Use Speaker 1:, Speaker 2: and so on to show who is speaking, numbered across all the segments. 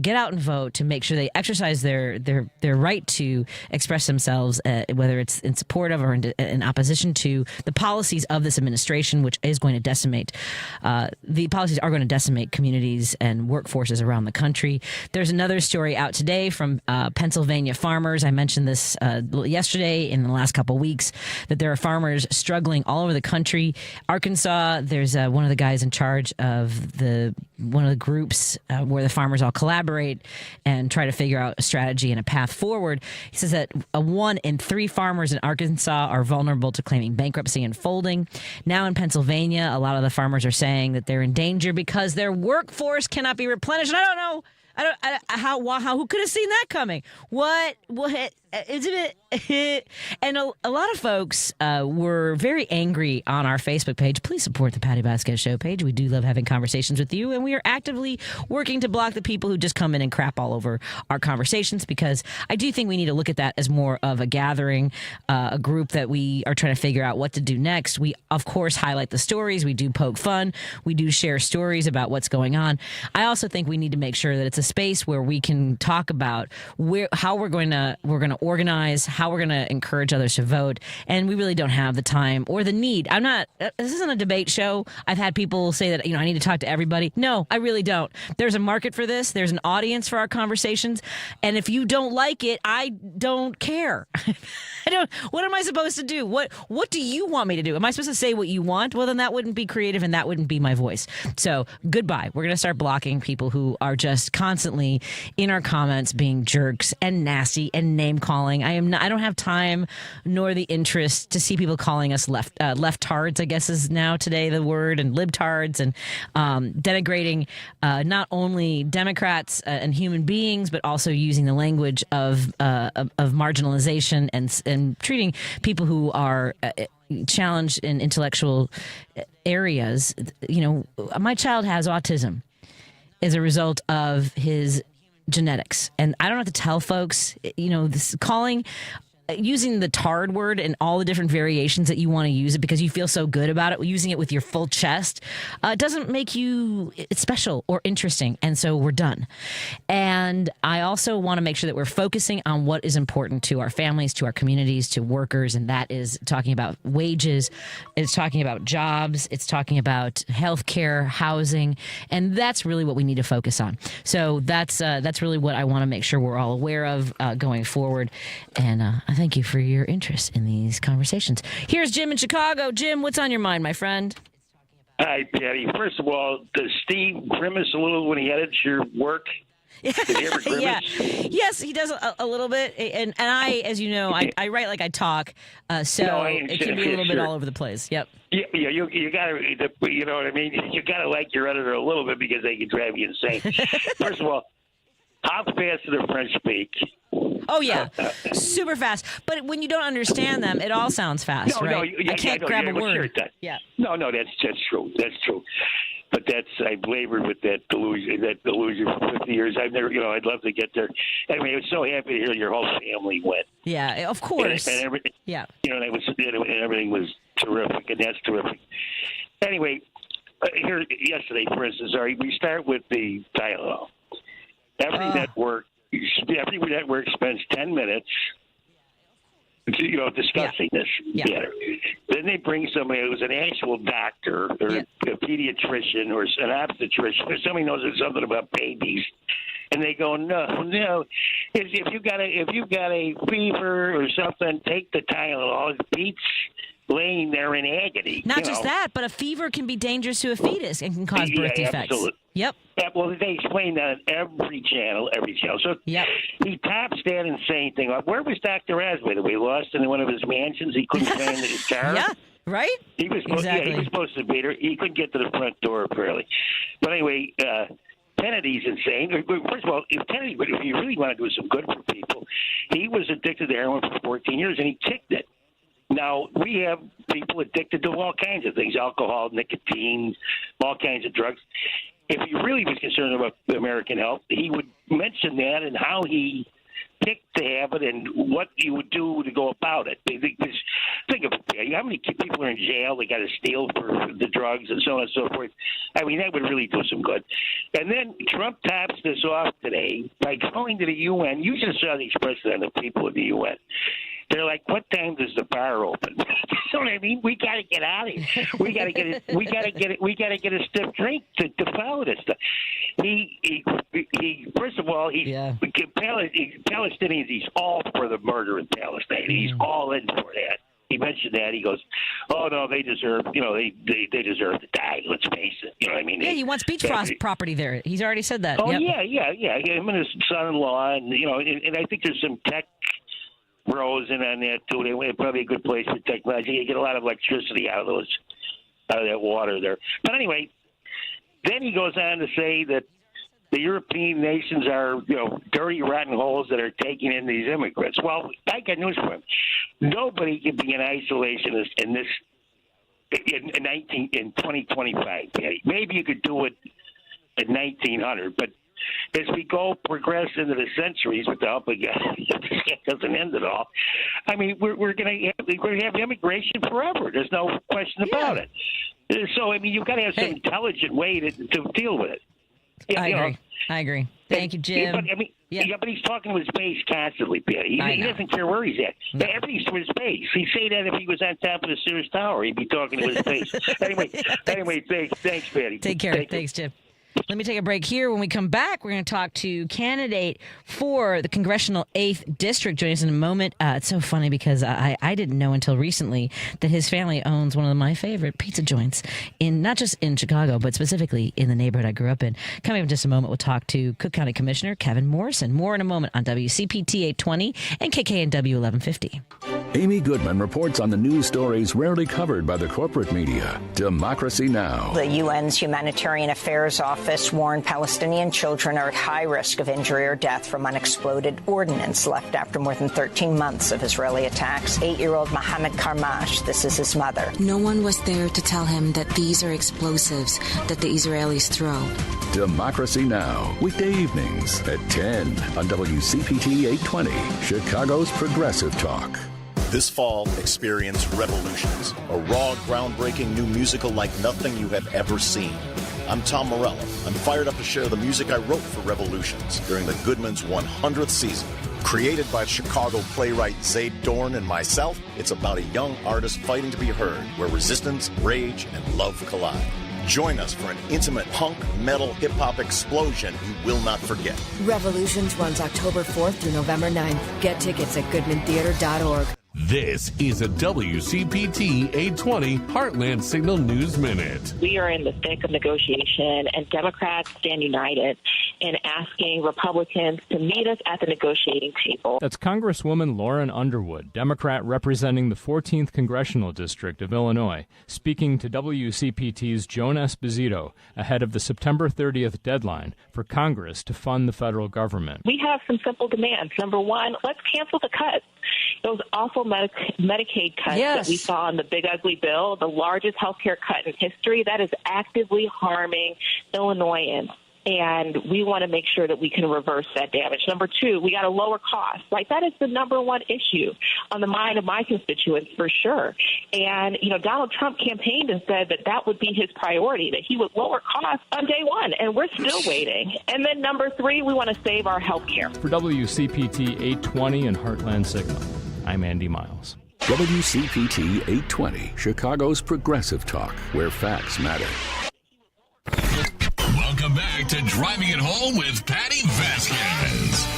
Speaker 1: get out and vote, to make sure they exercise their right to express themselves, whether it's in support of or in opposition to the policies of this administration, which is going to decimate. The policies are going to decimate communities and workforces around the country. There's another story out today from Pennsylvania farmers. I mentioned this yesterday in the last couple of weeks, that there are farmers struggling all over the country. Arkansas, there's one of the guys in charge of one of the groups where the farmers all collaborate and try to figure out a strategy and a path forward. He says that 1 in 3 farmers in Arkansas are vulnerable to claiming bankruptcy and folding. Now in Pennsylvania, a lot of the farmers are saying that they're in danger because their workforce cannot be replenished. And I don't know. How who could have seen that coming? What isn't it? And a lot of folks were very angry on our Facebook page. Please support the Patti Vasquez Show page. We do love having conversations with you, and we are actively working to block the people who just come in and crap all over our conversations, because I do think we need to look at that as more of a gathering, a group that we are trying to figure out what to do next. We, of course, highlight the stories. We do poke fun. We do share stories about what's going on. I also think we need to make sure that it's a space where we can talk about how we're going to organize, how we're going to encourage others to vote, and we really don't have the time or the need. This isn't a debate show. I've had people say that, I need to talk to everybody. No, I really don't. There's a market for this. There's an audience for our conversations, and if you don't like it, I don't care. What am I supposed to do? What do you want me to do? Am I supposed to say what you want? Well, then that wouldn't be creative, and that wouldn't be my voice. So goodbye. We're going to start blocking people who are just constantly in our comments being jerks and nasty and name calling. I don't have time nor the interest to see people calling us leftards, I guess is now today the word, and libtards, and denigrating not only Democrats and human beings, but also using the language of marginalization and treating people who are challenged in intellectual areas. My child has autism as a result of his genetics. And I don't have to tell folks, this using the tard word and all the different variations that you want to use it because you feel so good about it, using it with your full chest, doesn't make you special or interesting. And so we're done. And I also want to make sure that we're focusing on what is important to our families, to our communities, to workers. And that is talking about wages. It's talking about jobs. It's talking about healthcare, housing. And that's really what we need to focus on. So that's really what I want to make sure we're all aware of going forward. And I thank you for your interest in these conversations. Here's Jim in Chicago. Jim, what's on your mind, my friend?
Speaker 2: Hi, Patty. First of all, does Steve grimace a little when he edits your work? Does he ever grimace?
Speaker 1: Yeah. Yes, he does a little bit. And I, as you know, I write like I talk, so it can be a little bit all over the place. Yep.
Speaker 2: Yeah, you gotta, you know what I mean? You gotta like your editor a little bit because they can drive you insane. First of all, how fast do the French speak?
Speaker 1: Oh, yeah. Super fast. But when you don't understand them, it all sounds fast, right? I can't grab a word.
Speaker 2: Sure
Speaker 1: yeah.
Speaker 2: No, that's true. That's true. But I've labored with that delusion for 50 years. I've never, I'd love to get there. Anyway, I was so happy to hear your whole family went.
Speaker 1: Yeah, of course.
Speaker 2: And everything,
Speaker 1: yeah.
Speaker 2: And everything was terrific, and that's terrific. Anyway, here yesterday, for instance, we start with the Tylenol. Every network spends 10 minutes, discussing this matter. Then they bring somebody who's an actual doctor or a pediatrician or an obstetrician or somebody knows something about babies, and they go, no. If you've got a fever or something, take the Tylenol. It beats laying there in agony.
Speaker 1: Not just that, but a fever can be dangerous to a fetus and can cause birth defects.
Speaker 2: Absolutely.
Speaker 1: Yep.
Speaker 2: Yeah, well, they explain that on every channel. So he tops that insane thing. Where was Dr. Oz, by the way? Lost in one of his mansions? He couldn't find his car?
Speaker 1: Yeah, right?
Speaker 2: He was supposed to beat her. He couldn't get to the front door, apparently. But anyway, Kennedy's insane. First of all, if you really want to do some good for people, he was addicted to heroin for 14 years, and he kicked it. Now, we have people addicted to all kinds of things, alcohol, nicotine, all kinds of drugs. If he really was concerned about American health, he would mention that and how he pick to have it and what you would do to go about it. Because think of it, how many people are in jail? They got to steal for the drugs and so on and so forth. I mean, that would really do some good. And then Trump tops this off today by going to the UN. You just saw the expression of the people at the UN. They're like, "What time does the bar open?" You know what I mean? We got to get out of here. We got to get it. We got to get it. We got to get a stiff drink to follow this stuff. He first of all, Palestinians. He's all for the murder in Palestine. He's all in for that. He mentioned that. He goes, "Oh no, they deserve. They deserve to die. Let's face it. You know what I mean?"
Speaker 1: Yeah, he wants beach frost property there. He's already said that.
Speaker 2: Oh
Speaker 1: yep.
Speaker 2: yeah. Him and his son-in-law, and and I think there's some tech bros in on that too. They're probably a good place for technology. You get a lot of electricity out of that water there. But anyway, then he goes on to say that the European nations are, dirty, rotten holes that are taking in these immigrants. Well, I got news for him. Nobody can be an isolationist in this in 2025. Maybe you could do it in 1900, but as we progress into the centuries with the help of God, it doesn't end at all. I mean, we're going to have immigration forever. There's no question about it. So I mean, you've got to have some intelligent way to deal with it.
Speaker 1: I agree. Thank you, Jim.
Speaker 2: But he's talking to his base constantly, Patty. He doesn't care where he's at. No. Everything's to his base. He'd say that if he was on top of the Sears Tower, he'd be talking to his base. Anyway, thanks, Patty.
Speaker 1: Take care. Thanks, Jim. Let me take a break here. When we come back, we're going to talk to candidate for the Congressional 8th District. Join us in a moment. It's so funny because I didn't know until recently that his family owns one of my favorite pizza joints, not just in Chicago, but specifically in the neighborhood I grew up in. Coming up in just a moment, we'll talk to Cook County Commissioner Kevin Morrison. More in a moment on WCPT 820 and KKNW 1150.
Speaker 3: Amy Goodman reports on the news stories rarely covered by the corporate media. Democracy Now!
Speaker 4: The UN's Humanitarian Affairs Office warned Palestinian children are at high risk of injury or death from unexploded ordnance left after more than 13 months of Israeli attacks. 8-year-old Mohammed Karmash, this is his mother.
Speaker 5: No one was there to tell him that these are explosives that the Israelis throw.
Speaker 3: Democracy Now! Weekday evenings at 10 on WCPT 820, Chicago's Progressive Talk.
Speaker 6: This fall, experience Revolutions, a raw, groundbreaking new musical like nothing you have ever seen. I'm Tom Morello. I'm fired up to share the music I wrote for Revolutions during the Goodman's 100th season. Created by Chicago playwright Zayd Dorn and myself, it's about a young artist fighting to be heard, where resistance, rage, and love collide. Join us for an intimate punk, metal, hip-hop explosion you will not forget.
Speaker 7: Revolutions runs October 4th through November 9th. Get tickets at goodmantheater.org.
Speaker 8: This is a WCPT 820 Heartland Signal News Minute.
Speaker 9: We are in the thick of negotiation, and Democrats stand united in asking Republicans to meet us at the negotiating table.
Speaker 10: That's Congresswoman Lauren Underwood, Democrat representing the 14th Congressional District of Illinois, speaking to WCPT's Joan Esposito ahead of the September 30th deadline for Congress to fund the federal government.
Speaker 9: We have some simple demands. Number one, let's cancel the cuts. Those awful Medicaid cuts that we saw in the Big Ugly Bill, the largest health care cut in history, that is actively harming Illinoisans. And we want to make sure that we can reverse that damage. Number two, we got to lower costs. That is the number one issue on the mind of my constituents for sure. And, Donald Trump campaigned and said that would be his priority, that he would lower costs on day one. And we're still waiting. And then number three, we want to save our health care.
Speaker 10: For WCPT 820 and Heartland Signal, I'm Andy Miles.
Speaker 3: WCPT 820, Chicago's Progressive Talk, where facts matter.
Speaker 8: Welcome back to Driving It Home with Patti Vasquez.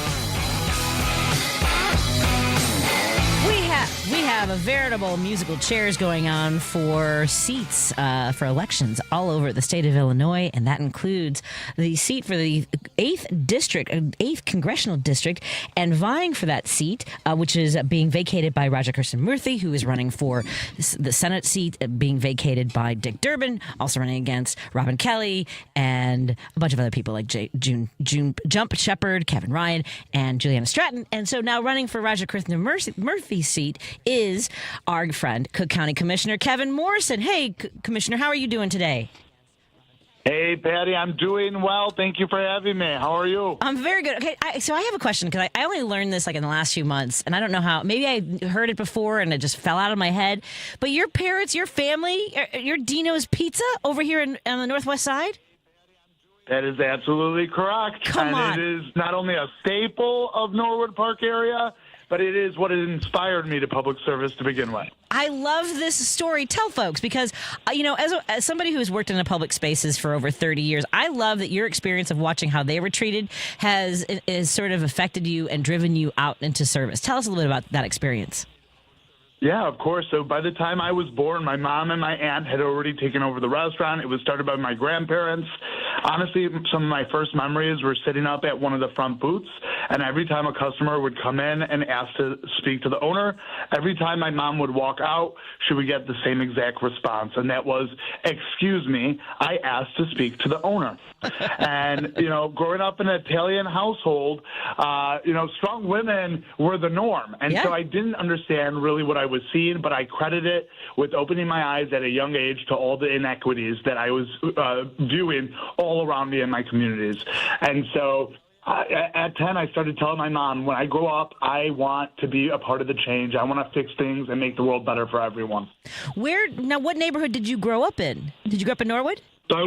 Speaker 1: We have a veritable musical chairs going on for seats for elections all over the state of Illinois, and that includes the seat for the 8th Congressional District, and vying for that seat, which is being vacated by Raja Krishnamurthy, who is running for the Senate seat, being vacated by Dick Durbin, also running against Robin Kelly, and a bunch of other people like June Jump Shepard, Kevin Ryan, and Juliana Stratton. And so now running for Raja Krishnamurthy's seat is our friend, Cook County Commissioner Kevin Morrison. Hey, Commissioner, how are you doing today?
Speaker 11: Hey, Patty, I'm doing well. Thank you for having me. How are you?
Speaker 1: I'm very good. Okay, so I have a question because I only learned this like in the last few months, and I don't know how. Maybe I heard it before and it just fell out of my head. But your parents, your family, your Dino's Pizza over here on the Northwest Side?
Speaker 11: That is absolutely correct.
Speaker 1: Come on.
Speaker 11: It is not only a staple of Norwood Park area, but it is what inspired me to public service to begin with.
Speaker 1: I love this story. Tell folks, because, as somebody who has worked in the public spaces for over 30 years, I love that your experience of watching how they were treated has sort of affected you and driven you out into service. Tell us a little bit about that experience.
Speaker 11: Yeah, of course. So by the time I was born, my mom and my aunt had already taken over the restaurant. It was started by my grandparents. Honestly, some of my first memories were sitting up at one of the front booths, and every time a customer would come in and ask to speak to the owner, every time my mom would walk out, she would get the same exact response, and that was, "Excuse me, I asked to speak to the owner." And, growing up in an Italian household, strong women were the norm. And so I didn't understand really what I was seeing, but I credit it with opening my eyes at a young age to all the inequities that I was viewing all around me in my communities. And so at 10, I started telling my mom, when I grow up, I want to be a part of the change. I want to fix things and make the world better for everyone.
Speaker 1: What neighborhood did you grow up in? Did you grow up in Norwood?
Speaker 11: So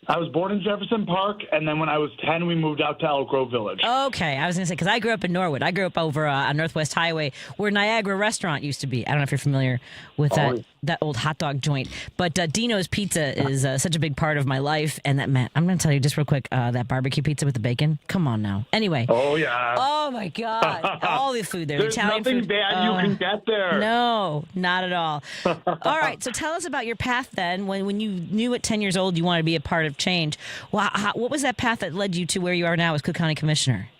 Speaker 11: I was born in Jefferson Park, and then when I was 10, we moved out to Elk Grove Village.
Speaker 1: Okay, I was going to say, because I grew up in Norwood. I grew up over on Northwest Highway where Niagara Restaurant used to be. I don't know if you're familiar with that old hot dog joint. But Dino's Pizza is such a big part of my life. And that, man, I'm going to tell you just real quick, that barbecue pizza with the bacon. Come on now. Anyway.
Speaker 11: Oh, yeah.
Speaker 1: Oh, my God. All the food there.
Speaker 11: There's
Speaker 1: Italian
Speaker 11: nothing
Speaker 1: food.
Speaker 11: bad you can get there.
Speaker 1: No, not at all. All right, so tell us about your path then. When you knew at 10 years old you wanted to be a part of change, what was that path that led you to where you are now as Cook County Commissioner?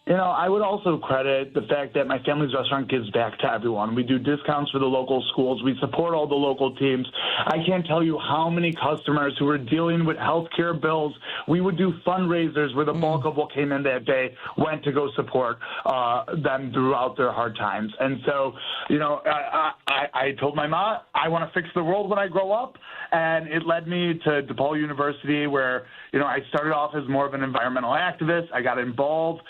Speaker 11: I would also credit the fact that my family's restaurant gives back to everyone. We do discounts for the local schools. We support all the local teams. I can't tell you how many customers who were dealing with healthcare bills. We would do fundraisers where the bulk of what came in that day went to go support them throughout their hard times. And so, I told my mom, I want to fix the world when I grow up. And it led me to DePaul University where, I started off as more of an environmental activist. I got involved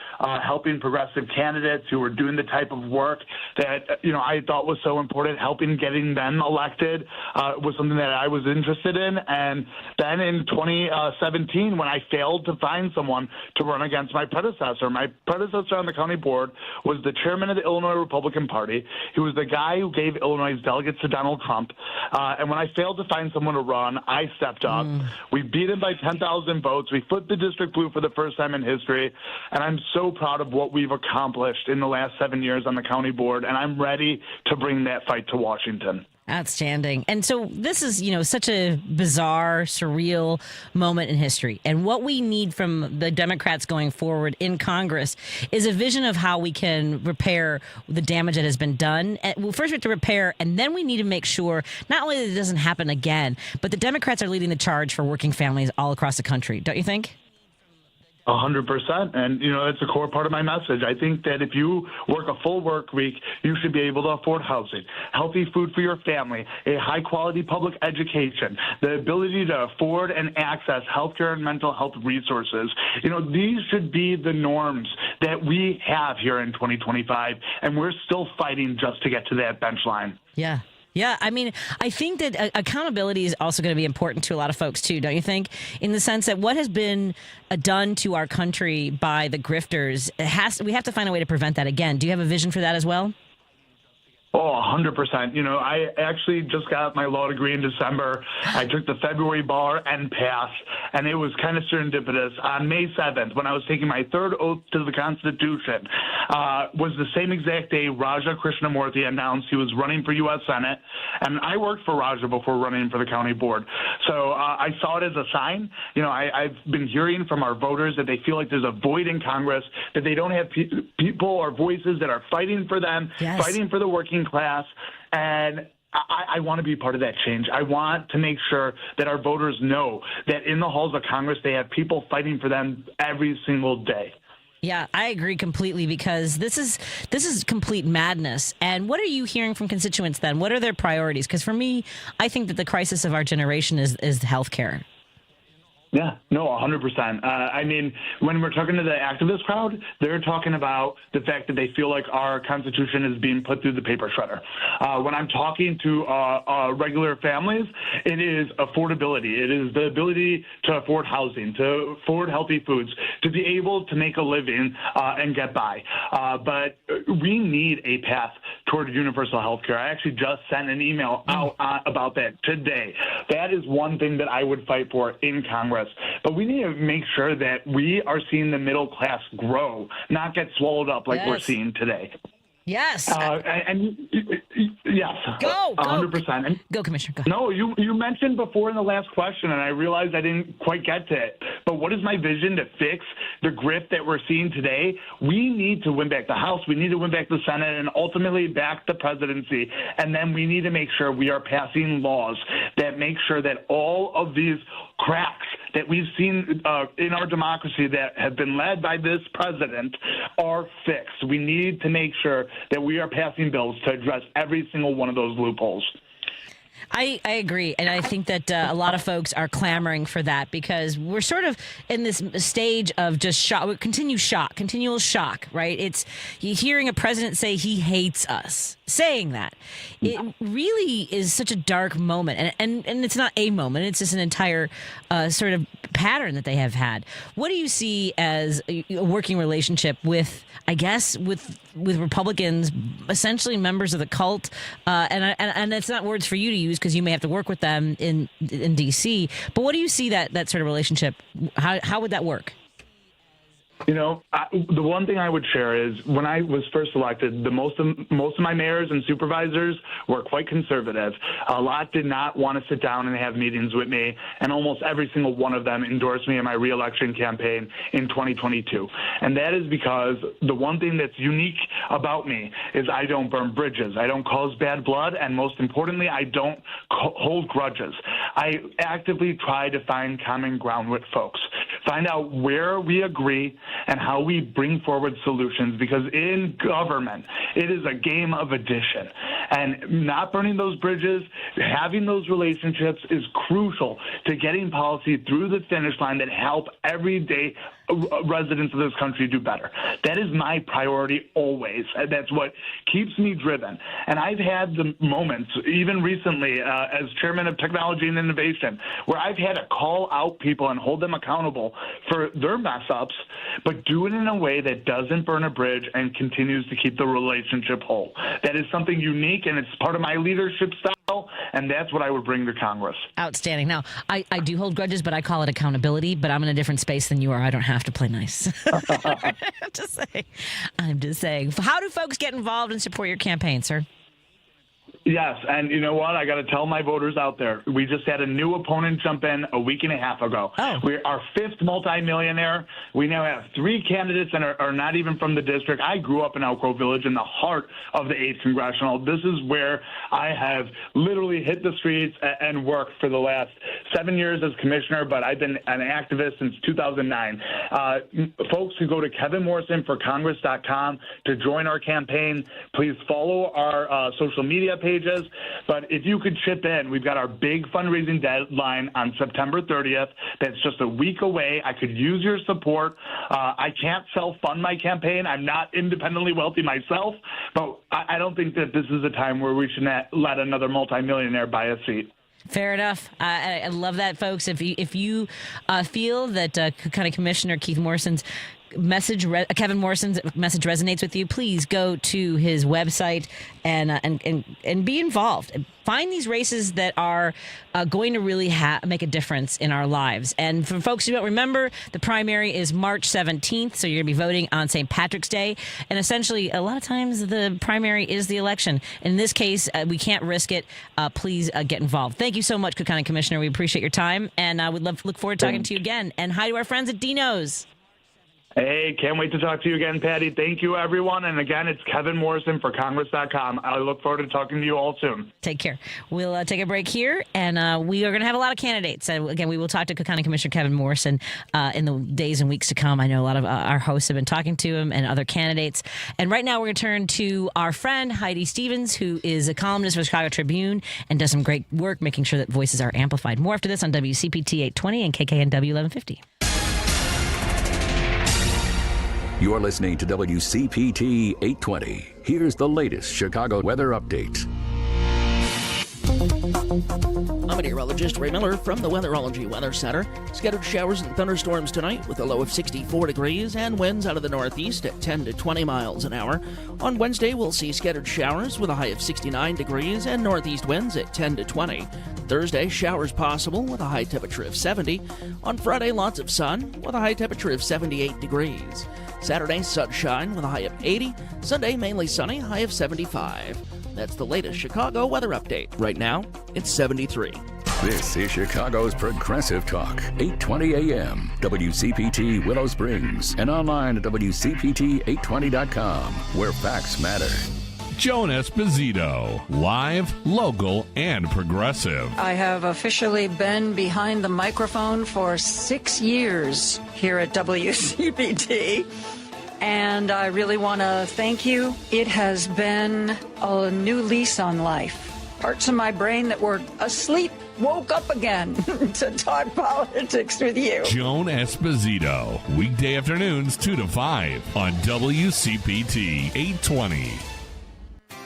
Speaker 11: helping progressive candidates who were doing the type of work that, I thought was so important. Helping getting them elected was something that I was interested in. And then in 2017, when I failed to find someone to run against my predecessor on the county board was the chairman of the Illinois Republican Party. He was the guy who gave Illinois delegates to Donald Trump. And when I failed to find someone to run, I stepped up. We beat him by 10,000 votes. We flipped the district blue for the first time in history. And I'm so proud of what we've accomplished in the last 7 years on the county board. And I'm ready to bring that fight to Washington.
Speaker 1: Outstanding. And so this is, such a bizarre, surreal moment in history. And what we need from the Democrats going forward in Congress is a vision of how we can repair the damage that has been done. Well, first we have to repair, and then we need to make sure not only that it doesn't happen again, but the Democrats are leading the charge for working families all across the country. Don't you think?
Speaker 11: 100%. And, that's a core part of my message. I think that if you work a full work week, you should be able to afford housing, healthy food for your family, a high-quality public education, the ability to afford and access healthcare and mental health resources. These should be the norms that we have here in 2025, and we're still fighting just to get to that bench line.
Speaker 1: Yeah. Yeah, I mean, I think that accountability is also going to be important to a lot of folks, too, don't you think? In the sense that what has been done to our country by the grifters, we have to find a way to prevent that again. Do you have a vision for that as well?
Speaker 11: Oh, 100%. I actually just got my law degree in December. I took the February bar and passed, and it was kind of serendipitous. On May 7th, when I was taking my third oath to the Constitution, was the same exact day Raja Krishnamurthy announced he was running for U.S. Senate, and I worked for Raja before running for the county board. So I saw it as a sign. I've been hearing from our voters that they feel like there's a void in Congress, that they don't have people or voices that are fighting for them, fighting for the working class, and I want to be part of that change. I want to make sure that our voters know that in the halls of Congress they have people fighting for them every single day.
Speaker 1: Yeah, I agree completely, because this is complete madness. And what are you hearing from constituents then? What are their priorities? Because for me, I think that the crisis of our generation is health care.
Speaker 11: Yeah, no, 100%. I mean, when we're talking to the activist crowd, they're talking about the fact that they feel like our Constitution is being put through the paper shredder. When I'm talking to regular families, it is affordability. It is the ability to afford housing, to afford healthy foods, to be able to make a living and get by. But we need a path toward universal health care. I actually just sent an email out about that today. That is one thing that I would fight for in Congress. But we need to make sure that we are seeing the middle class grow, not get swallowed up like we're seeing today.
Speaker 1: Yes.
Speaker 11: Yes.
Speaker 1: Go.
Speaker 11: 100%.
Speaker 1: Go, Commissioner. Go.
Speaker 11: No, you mentioned before in the last question, and I realized I didn't quite get to it. But what is my vision to fix the grift that we're seeing today? We need to win back the House. We need to win back the Senate and ultimately back the presidency. And then we need to make sure we are passing laws that make sure that all of these cracks that we've seen in our democracy that have been led by this president are fixed. We need to make sure that we are passing bills to address every single one of those loopholes.
Speaker 1: I agree. And I think that a lot of folks are clamoring for that because we're sort of in this stage of just continual shock, right? It's hearing a president say he hates us, saying that. It really is such a dark moment. And it's not a moment. It's just an entire sort of pattern that they have had. What do you see as a working relationship with, I guess, with Republicans, essentially members of the cult? And it's not words for you to use because you may have to work with them in D.C. But what do you see that sort of relationship? How would that work?
Speaker 11: You know, the one thing I would share is when I was first elected, most of my mayors and supervisors were quite conservative. A lot did not want to sit down and have meetings with me, and almost every single one of them endorsed me in my reelection campaign in 2022. And that is because the one thing that's unique about me is I don't burn bridges, I don't cause bad blood, and most importantly, I don't hold grudges. I actively try to find common ground with folks, find out where we agree and how we bring forward solutions, because in government, it is a game of addition. And not burning those bridges, having those relationships is crucial to getting policy through the finish line that help everyday residents of this country do better. That is my priority always. That's what keeps me driven. And I've had the moments, even recently, as chairman of technology and innovation, where I've had to call out people and hold them accountable for their mess ups, but do it in a way that doesn't burn a bridge and continues to keep the relationship whole. That is something unique, and it's part of my leadership style, and that's what I would bring to Congress.
Speaker 1: Outstanding. Now, I do hold grudges, but I call it accountability, but I'm in a different space than you are. I don't have to play nice. I'm just saying. How do folks get involved and support your campaign, sir?
Speaker 11: Yes, and you know what? I got to tell my voters out there, we just had a new opponent jump in a week and a half ago. We're our fifth multimillionaire. We now have 3 candidates that are not even from the district. I grew up in Elk Grove Village in the heart of the 8th Congressional. This is where I have literally hit the streets and worked for the last 7 years as commissioner, but I've been an activist since 2009. Folks who go to kevinmorrisonforcongress.com to join our campaign, please follow our social media pages. But if you could chip in, we've got our big fundraising deadline on September 30th. That's just a week away. I could use your support. I can't self-fund my campaign. I'm not independently wealthy myself, but I don't think that this is a time where we should let another multimillionaire buy a seat.
Speaker 1: Fair enough. I love that, folks. If you feel that County Commissioner Kevin Morrison's message resonates with you, please go to his website and be involved. Find these races that are going to really make a difference in our lives. And for folks who don't remember, the primary is March 17th, so you're going to be voting on St. Patrick's Day. And essentially, a lot of times the primary is the election. In this case, we can't risk it. Please get involved. Thank you so much, Cook County Commissioner. We appreciate your time, and I would look forward to talking to you again. And hi to our friends at Dino's.
Speaker 11: Hey, can't wait to talk to you again, Patty. Thank you, everyone. And again, it's Kevin Morrison for Congress.com. I look forward to talking to you all soon.
Speaker 1: Take care. We'll take a break here, and we are going to have a lot of candidates. Again, we will talk to Cook County Commissioner Kevin Morrison in the days and weeks to come. I know a lot of our hosts have been talking to him and other candidates. And right now, we're going to turn to our friend Heidi Stevens, who is a columnist for the Chicago Tribune and does some great work making sure that voices are amplified. More after this on WCPT 820 and KKNW 1150.
Speaker 3: You're listening to WCPT 820. Here's the latest Chicago weather update.
Speaker 12: I'm meteorologist Ray Miller from the Weatherology Weather Center. Scattered showers and thunderstorms tonight with a low of 64 degrees and winds out of the northeast at 10 to 20 miles an hour. On Wednesday, we'll see scattered showers with a high of 69 degrees and northeast winds at 10 to 20. Thursday, showers possible with a high temperature of 70. On Friday, lots of sun with a high temperature of 78 degrees. Saturday, sunshine with a high of 80. Sunday, mainly sunny, high of 75. That's the latest Chicago weather update. Right now, it's 73.
Speaker 3: This is Chicago's Progressive Talk, 820 AM, WCPT Willow Springs, and online at WCPT820.com, where facts matter.
Speaker 8: Joan Esposito, live, local, and progressive.
Speaker 13: I have officially been behind the microphone for 6 years here at WCPT, and I really want to thank you. It has been a new lease on life. Parts of my brain that were asleep woke up again to talk politics with you.
Speaker 8: Joan Esposito, weekday afternoons 2 to 5 on WCPT 820.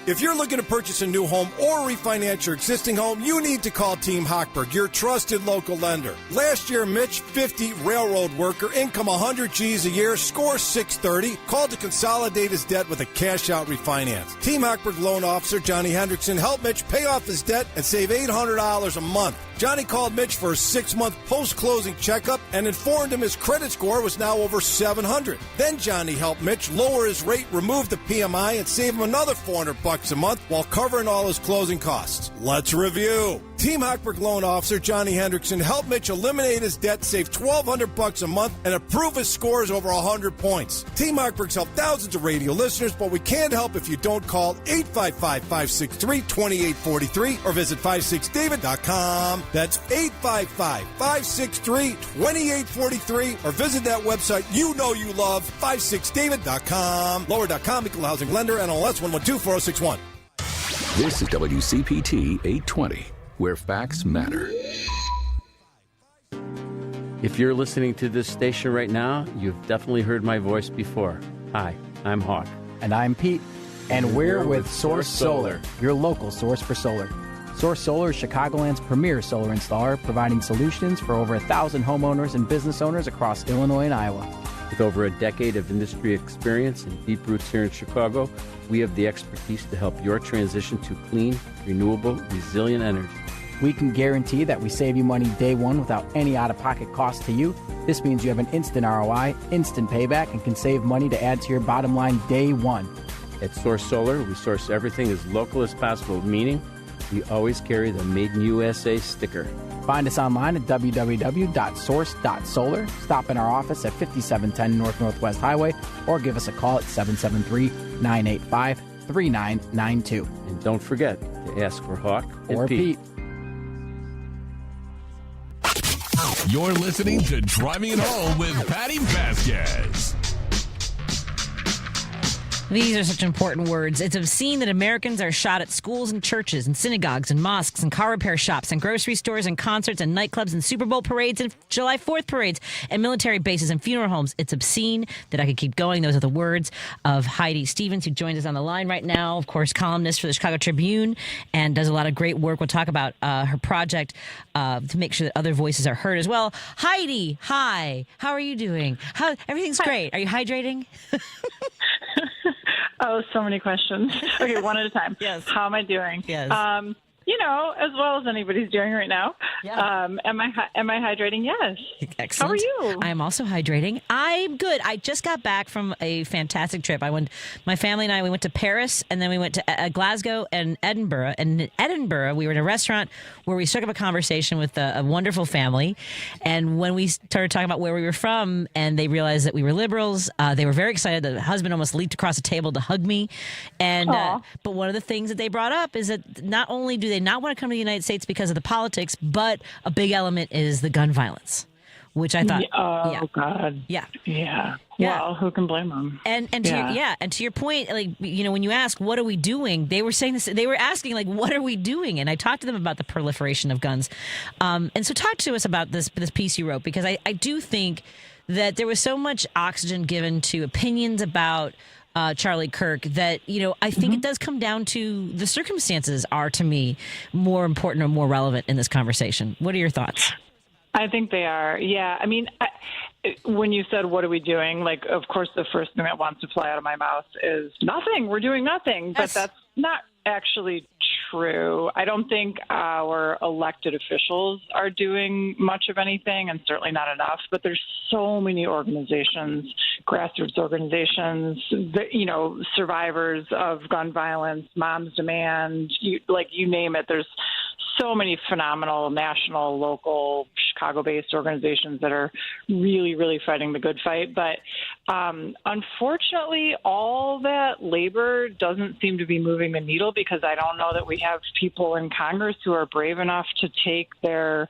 Speaker 14: If you're looking to purchase a new home or refinance your existing home, you need to call Team Hochberg, your trusted local lender. Last year, Mitch, 50, railroad worker, income 100 G's a year, score 630, called to consolidate his debt with a cash-out refinance. Team Hochberg loan officer Johnny Hendrickson helped Mitch pay off his debt and save $800 a month. Johnny called Mitch for a 6-month post-closing checkup and informed him his credit score was now over 700. Then Johnny helped Mitch lower his rate, remove the PMI, and save him another $400 a month while covering all his closing costs. Let's review. Team Hochberg loan officer Johnny Hendrickson helped Mitch eliminate his debt, save $1,200 a month, and improve his scores over 100 points. Team Hochberg's helped thousands of radio listeners, but we can't help if you don't call 855-563-2843 or visit 56david.com. That's 855-563-2843 or visit that website you know you love, 56david.com. Lower.com, equal housing lender, NLS 1124061.
Speaker 3: This is WCPT 820, where facts matter.
Speaker 15: If you're listening to this station right now, you've definitely heard my voice before. Hi, I'm Hawk.
Speaker 16: And I'm Pete. And we're with Source Solar, your local source for solar. Source Solar is Chicagoland's premier solar installer, providing solutions for over 1,000 homeowners and business owners across Illinois and Iowa.
Speaker 15: With over a decade of industry experience and deep roots here in Chicago, we have the expertise to help your transition to clean, renewable, resilient energy.
Speaker 16: We can guarantee that we save you money day one without any out-of-pocket cost to you. This means you have an instant ROI, instant payback, and can save money to add to your bottom line day one.
Speaker 15: At Source Solar, we source everything as local as possible, meaning we always carry the Made in USA sticker.
Speaker 16: Find us online at www.source.solar. Stop in our office at 5710 North Northwest Highway or give us a call at 773-985-3992.
Speaker 15: And don't forget to ask for Hawk
Speaker 16: or Pete.
Speaker 8: You're listening to Driving It Home with Patti Vasquez.
Speaker 1: These are such important words. It's obscene that Americans are shot at schools and churches and synagogues and mosques and car repair shops and grocery stores and concerts and nightclubs and Super Bowl parades and July 4th parades and military bases and funeral homes. It's obscene that I could keep going. Those are the words of Heidi Stevens, who joins us on the line right now. Of course, columnist for the Chicago Tribune and does a lot of great work. We'll talk about her project to make sure that other voices are heard as well. Heidi, hi. How are you doing? Everything's great. Are you hydrating?
Speaker 17: Oh, so many questions. Okay, one at a time.
Speaker 1: Yes.
Speaker 17: How am I doing?
Speaker 1: Yes.
Speaker 17: as well as anybody's doing right now.
Speaker 1: Yeah.
Speaker 17: Am I hydrating? Yes.
Speaker 1: Excellent.
Speaker 17: How are you?
Speaker 1: I'm also hydrating. I'm good. I just got back from a fantastic trip. My family and I, we went to Paris, and then we went to Glasgow and Edinburgh. And in Edinburgh, we were in a restaurant where we struck up a conversation with a wonderful family. And when we started talking about where we were from, and they realized that we were liberals, they were very excited. The husband almost leaped across the table to hug me. And but one of the things that they brought up is that not only do they not want to come to the United States because of the politics, but a big element is the gun violence, which I thought,
Speaker 17: God,
Speaker 1: yeah.
Speaker 17: Well, who can blame them?
Speaker 1: And to your point, like, when you ask what are we doing, they were saying this. They were asking, like, what are we doing? And I talked to them about the proliferation of guns. And so talk to us about this piece you wrote, because I do think that there was so much oxygen given to opinions about Charlie Kirk that, I think it does come down to the circumstances are, to me, more important or more relevant in this conversation. What are your thoughts?
Speaker 17: I think they are. Yeah. I mean, when you said, what are we doing? Like, of course, the first thing that wants to fly out of my mouth is nothing. We're doing nothing. Yes. But that's not actually true. I don't think our elected officials are doing much of anything, and certainly not enough. But there's so many organizations, grassroots organizations, survivors of gun violence, Moms Demand, you name it. There's so many phenomenal national, local, Chicago-based organizations that are really, really fighting the good fight. But unfortunately, all that labor doesn't seem to be moving the needle, because I don't know that we have people in Congress who are brave enough to take their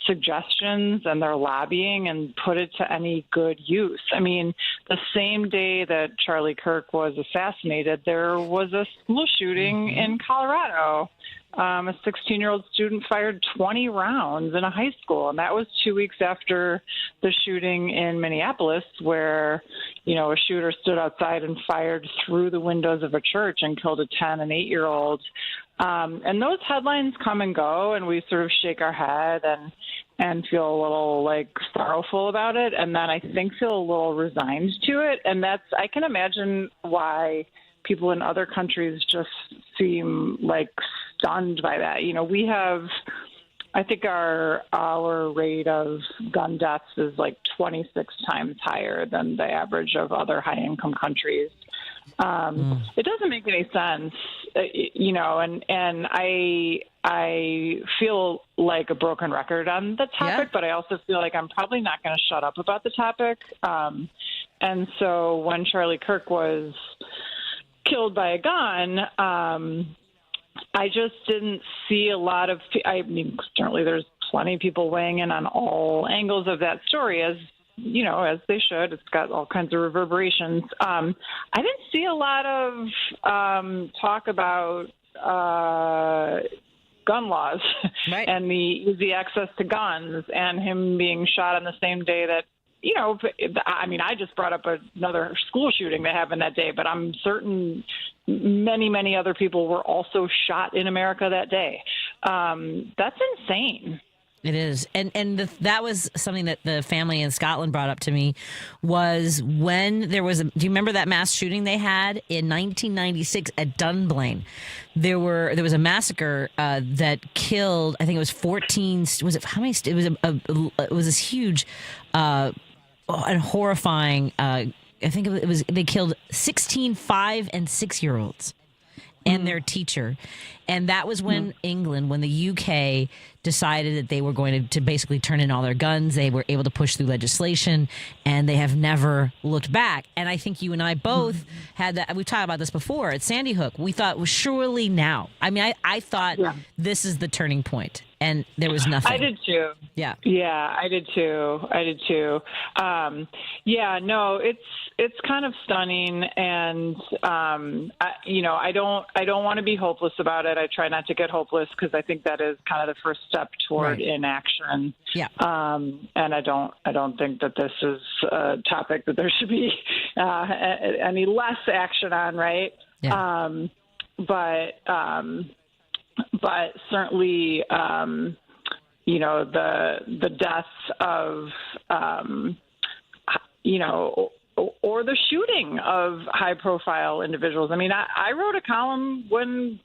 Speaker 17: suggestions and their lobbying and put it to any good use. I mean, the same day that Charlie Kirk was assassinated, there was a school shooting in Colorado. A 16-year-old student fired 20 rounds in a high school, and that was 2 weeks after the shooting in Minneapolis, where, a shooter stood outside and fired through the windows of a church and killed a 10 and 8-year-old. And those headlines come and go, and we sort of shake our head and feel a little sorrowful about it, and then I think feel a little resigned to it. And I can imagine why people in other countries just seem stunned by that. We have, I think our rate of gun deaths is 26 times higher than the average of other high income countries. It doesn't make any sense, and I feel like a broken record on the topic, but I also feel like I'm probably not going to shut up about the topic. And so when Charlie Kirk was killed by a gun, I just didn't see a lot of, certainly there's plenty of people weighing in on all angles of that story, as they should. It's got all kinds of reverberations. I didn't see a lot of talk about gun laws and the easy access to guns, and him being shot on the same day that, I just brought up another school shooting that happened that day, but I'm certain many, many other people were also shot in America that day. That's insane.
Speaker 1: It is. And that was something that the family in Scotland brought up to me, was when there was do you remember that mass shooting they had in 1996 at Dunblane? There was a massacre that killed, I think it was 14, was it, how many, it was this huge and horrifying, I think they killed 16 5- and 6-year-olds and their teacher. And that was when when the UK decided that they were going to basically turn in all their guns. They were able to push through legislation, and they have never looked back. And I think you and I both had that. We've talked about this before at Sandy Hook. We thought, well, surely now. I thought this is the turning point, and there was nothing.
Speaker 17: I did too.
Speaker 1: Yeah.
Speaker 17: Yeah, I did too. It's kind of stunning, and I don't want to be hopeless about it. I try not to get hopeless, because I think that is kind of the first step toward inaction.
Speaker 1: Yeah.
Speaker 17: And I don't think that this is a topic that there should be any less action on, right?
Speaker 1: Yeah.
Speaker 17: But certainly, the deaths of, or the shooting of high-profile individuals. I mean, I wrote a column when,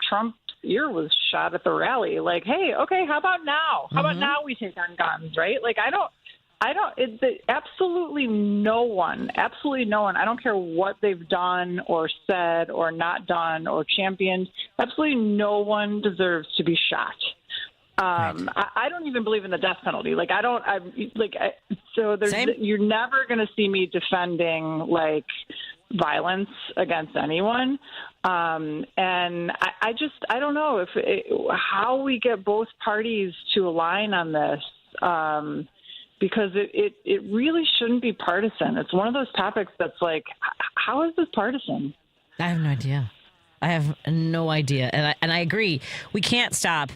Speaker 17: Trump ear was shot at the rally. Like, hey, okay, how about now? How about now we take on guns, right? Like, absolutely no one, I don't care what they've done or said or not done or championed, absolutely no one deserves to be shot. I don't even believe in the death penalty. Like, you're never going to see me defending, like, violence against anyone. And I don't know how we get both parties to align on this. Because it really shouldn't be partisan. It's one of those topics that's like, how is this partisan?
Speaker 1: I have no idea. And I agree. We can't stop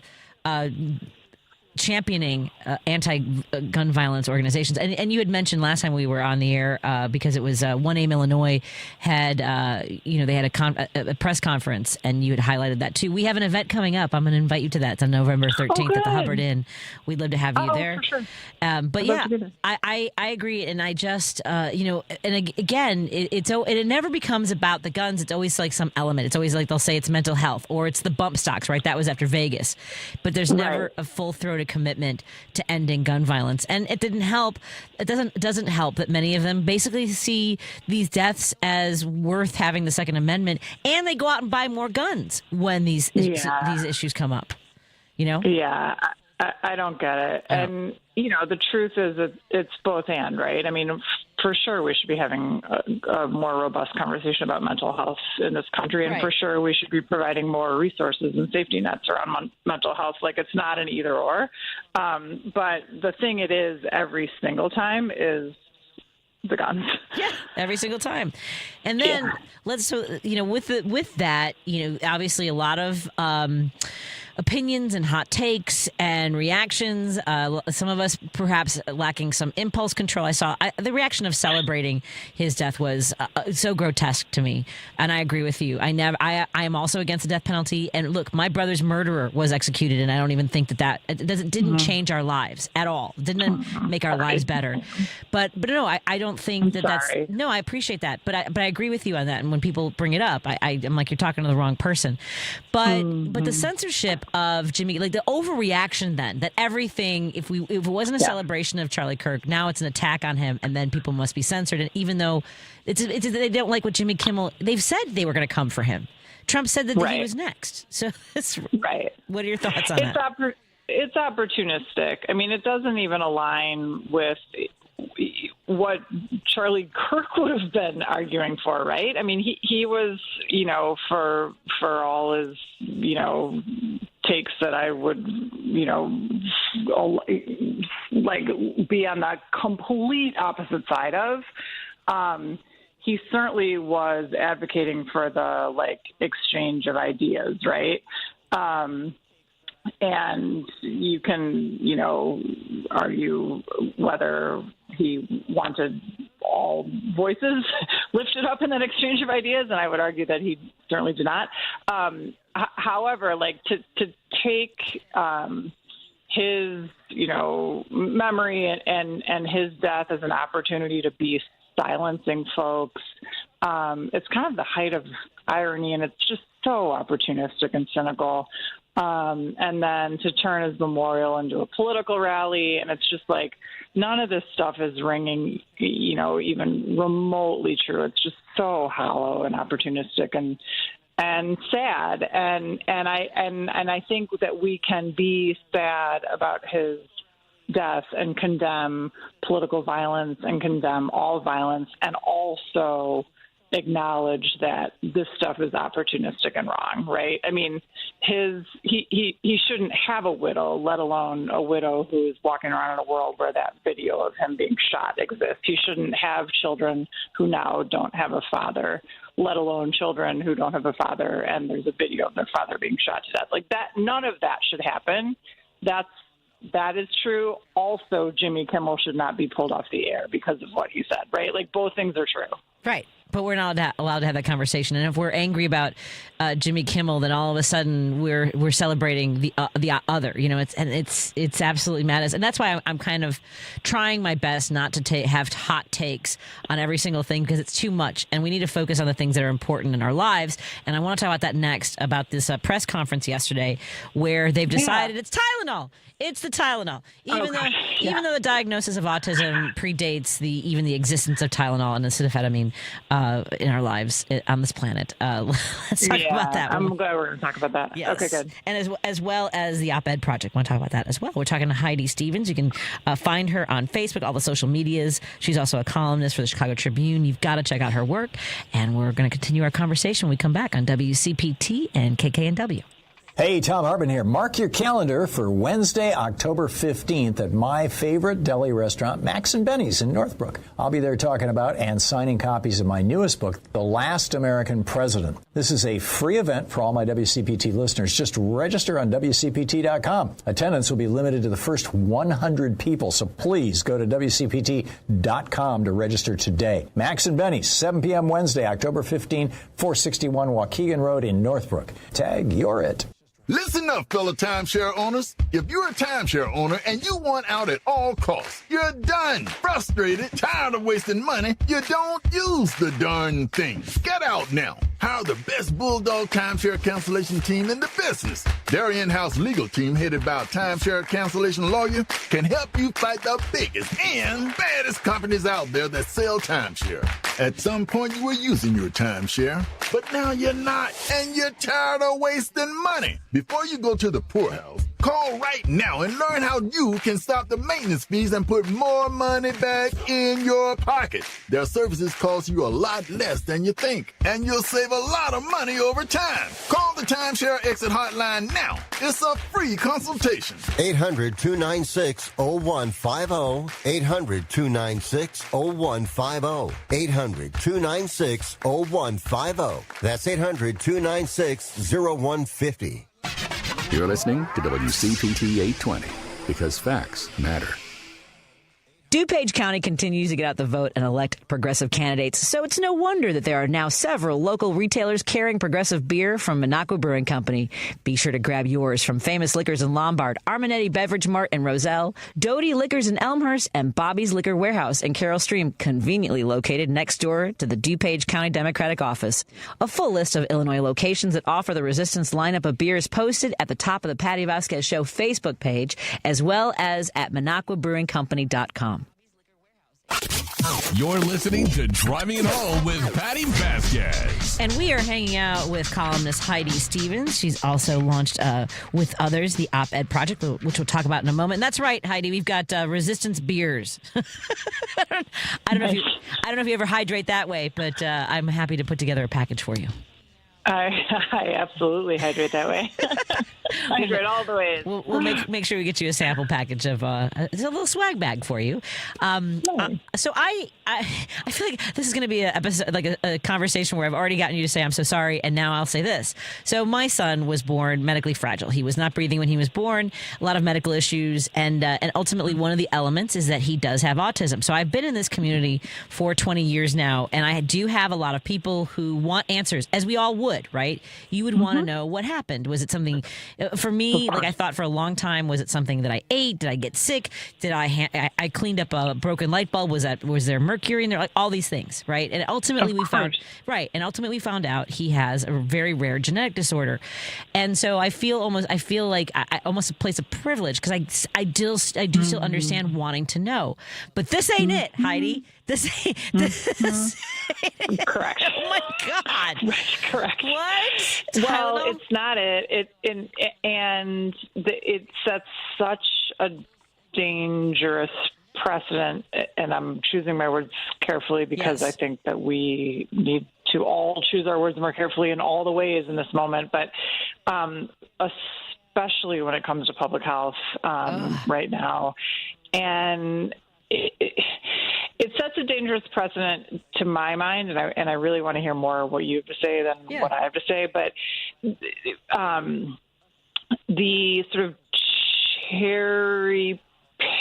Speaker 1: championing anti-gun violence organizations. And you had mentioned last time we were on the air because it was 1AIM Illinois had, they had a press conference, and you had highlighted that too. We have an event coming up. I'm going to invite you to that. It's on November 13th at the Hubbard Inn. We'd love to have you there.
Speaker 17: For sure.
Speaker 1: But yeah, I agree. And I just, and again, it never becomes about the guns. It's always like some element. It's always like they'll say it's mental health or it's the bump stocks, right? That was after Vegas. But there's never a full-throated commitment to ending gun violence. And it didn't help. It doesn't help that many of them basically see these deaths as worth having the Second Amendment, and they go out and buy more guns when these issues come up.
Speaker 17: Yeah, I don't get it. And the truth is that it's both and, right? I mean, for sure we should be having a more robust conversation about mental health in this country, and for sure we should be providing more resources and safety nets around mental health. Like, it's not an either or. But the thing it is every single time is the guns.
Speaker 1: Yeah, every single time. And then with that, obviously a lot of opinions and hot takes and reactions. Some of us perhaps lacking some impulse control. I saw the reaction of celebrating his death was so grotesque to me, and I agree with you. I am also against the death penalty. And look, my brother's murderer was executed, and I don't even think that didn't change our lives at all. It didn't make our lives better. But no, I don't think that's. No, I appreciate that, but I agree with you on that. And when people bring it up, I'm like, you're talking to the wrong person. But the censorship of Jimmy, like the overreaction, then that everything, if it wasn't a celebration of Charlie Kirk, now it's an attack on him, and then people must be censored. And even though they don't like what Jimmy Kimmel, they've said they were going to come for him. Trump said that he was next. So it's What are your thoughts on that?
Speaker 17: It's opportunistic. I mean, it doesn't even align with what Charlie Kirk would have been arguing for, right? I mean, he was, for all his, takes that I would, like be on the complete opposite side of. He certainly was advocating for the exchange of ideas, right? And you can, argue whether he wanted all voices lifted up in that exchange of ideas, and I would argue that he certainly did not. However, to take his, memory and his death as an opportunity to be silencing folks, it's kind of the height of irony, and it's just so opportunistic and cynical. And then to turn his memorial into a political rally, and it's just like none of this stuff is ringing, even remotely true. It's just so hollow and opportunistic and sad. And I think that we can be sad about his death and condemn political violence and condemn all violence, and also acknowledge that this stuff is opportunistic and wrong, right? I mean, he shouldn't have a widow, let alone a widow who is walking around in a world where that video of him being shot exists. He shouldn't have children who now don't have a father, let alone children who don't have a father and there's a video of their father being shot to death. Like that, none of that should happen. That is true. Also, Jimmy Kimmel should not be pulled off the air because of what he said, right? Like both things are true.
Speaker 1: Right. But we're not allowed to have that conversation. And if we're angry about Jimmy Kimmel, then all of a sudden we're celebrating the other. It's absolutely madness. And that's why I'm kind of trying my best not to have hot takes on every single thing, because it's too much. And we need to focus on the things that are important in our lives. And I want to talk about that next, about this press conference yesterday where they've decided it's Tylenol. It's the Tylenol. Even though the diagnosis of autism predates even the existence of Tylenol and acetaminophen in our lives on this planet. Let's talk about that.
Speaker 17: I'm glad we're going to talk about that.
Speaker 1: Yes.
Speaker 17: Okay, good.
Speaker 1: And as well as the OpEd Project. I want to talk about that as well. We're talking to Heidi Stevens. You can find her on Facebook, all the social medias. She's also a columnist for the Chicago Tribune. You've got to check out her work. And we're going to continue our conversation when we come back on WCPT and KKNW.
Speaker 18: Hey, Tom Harbin here. Mark your calendar for Wednesday, October 15th at my favorite deli restaurant, Max and Benny's in Northbrook. I'll be there talking about and signing copies of my newest book, The Last American President. This is a free event for all my WCPT listeners. Just register on WCPT.com. Attendance will be limited to the first 100 people, so please go to WCPT.com to register today. Max and Benny's, 7 p.m. Wednesday, October 15, 461 Waukegan Road in Northbrook. Tag, you're it.
Speaker 19: Listen up, fellow timeshare owners. If you're a timeshare owner and you want out at all costs, you're done, frustrated, tired of wasting money, you don't use the darn thing. Get out now. Hire the best Bulldog timeshare cancellation team in the business. Their in-house legal team, headed by a timeshare cancellation lawyer, can help you fight the biggest and baddest companies out there that sell timeshare. At some point, you were using your timeshare, but now you're not, and you're tired of wasting money. Before you go to the poorhouse, call right now and learn how you can stop the maintenance fees and put more money back in your pocket. Their services cost you a lot less than you think, and you'll save a lot of money over time. Call the Timeshare Exit Hotline now. It's a free consultation.
Speaker 20: 800-296-0150. 800-296-0150. 800-296-0150. That's 800-296-0150.
Speaker 3: You're listening to WCPT 820 because facts matter.
Speaker 1: DuPage County continues to get out the vote and elect progressive candidates, so it's no wonder that there are now several local retailers carrying progressive beer from Minocqua Brewing Company. Be sure to grab yours from Famous Liquors in Lombard, Armanetti Beverage Mart in Roselle, Doty Liquors in Elmhurst, and Bobby's Liquor Warehouse in Carroll Stream, conveniently located next door to the DuPage County Democratic Office. A full list of Illinois locations that offer the Resistance lineup of beers posted at the top of the Patti Vasquez Show Facebook page, as well as at MinocquaBrewingCompany.com.
Speaker 8: You're listening to Driving It Home with Patti Vasquez.
Speaker 1: And we are hanging out with columnist Heidi Stevens. She's also launched with others the OpEd Project, which we'll talk about in a moment. And that's right, Heidi, we've got Resistance beers. I don't know if you ever hydrate that way, but I'm happy to put together a package for you.
Speaker 17: I absolutely hydrate that way. Hydrate all the ways.
Speaker 1: We'll make sure we get you a sample package of it's a little swag bag for you. So I feel like this is going to be a conversation where I've already gotten you to say I'm so sorry, and now I'll say this. So my son was born medically fragile. He was not breathing when he was born. A lot of medical issues, and ultimately one of the elements is that he does have autism. So I've been in this community for 20 years now, and I do have a lot of people who want answers, as we all would. Right? You would want to know what happened. Was it something, for me, like I thought for a long time, was it something that I ate? Did I get sick? Did I cleaned up a broken light bulb? Was there mercury in there? Like all these things, right? And ultimately we found out he has a very rare genetic disorder. And so I feel like I almost place a privilege because I do still understand wanting to know. But this ain't it, Heidi. This
Speaker 17: correct.
Speaker 1: Oh my God!
Speaker 17: Correct.
Speaker 1: What?
Speaker 17: Well, it's not it. It sets such a dangerous precedent, and I'm choosing my words carefully because I think that we need to all choose our words more carefully in all the ways in this moment. But especially when it comes to public health right now, and. It sets a dangerous precedent to my mind, and I really want to hear more what you have to say than what I have to say. But the sort of cherry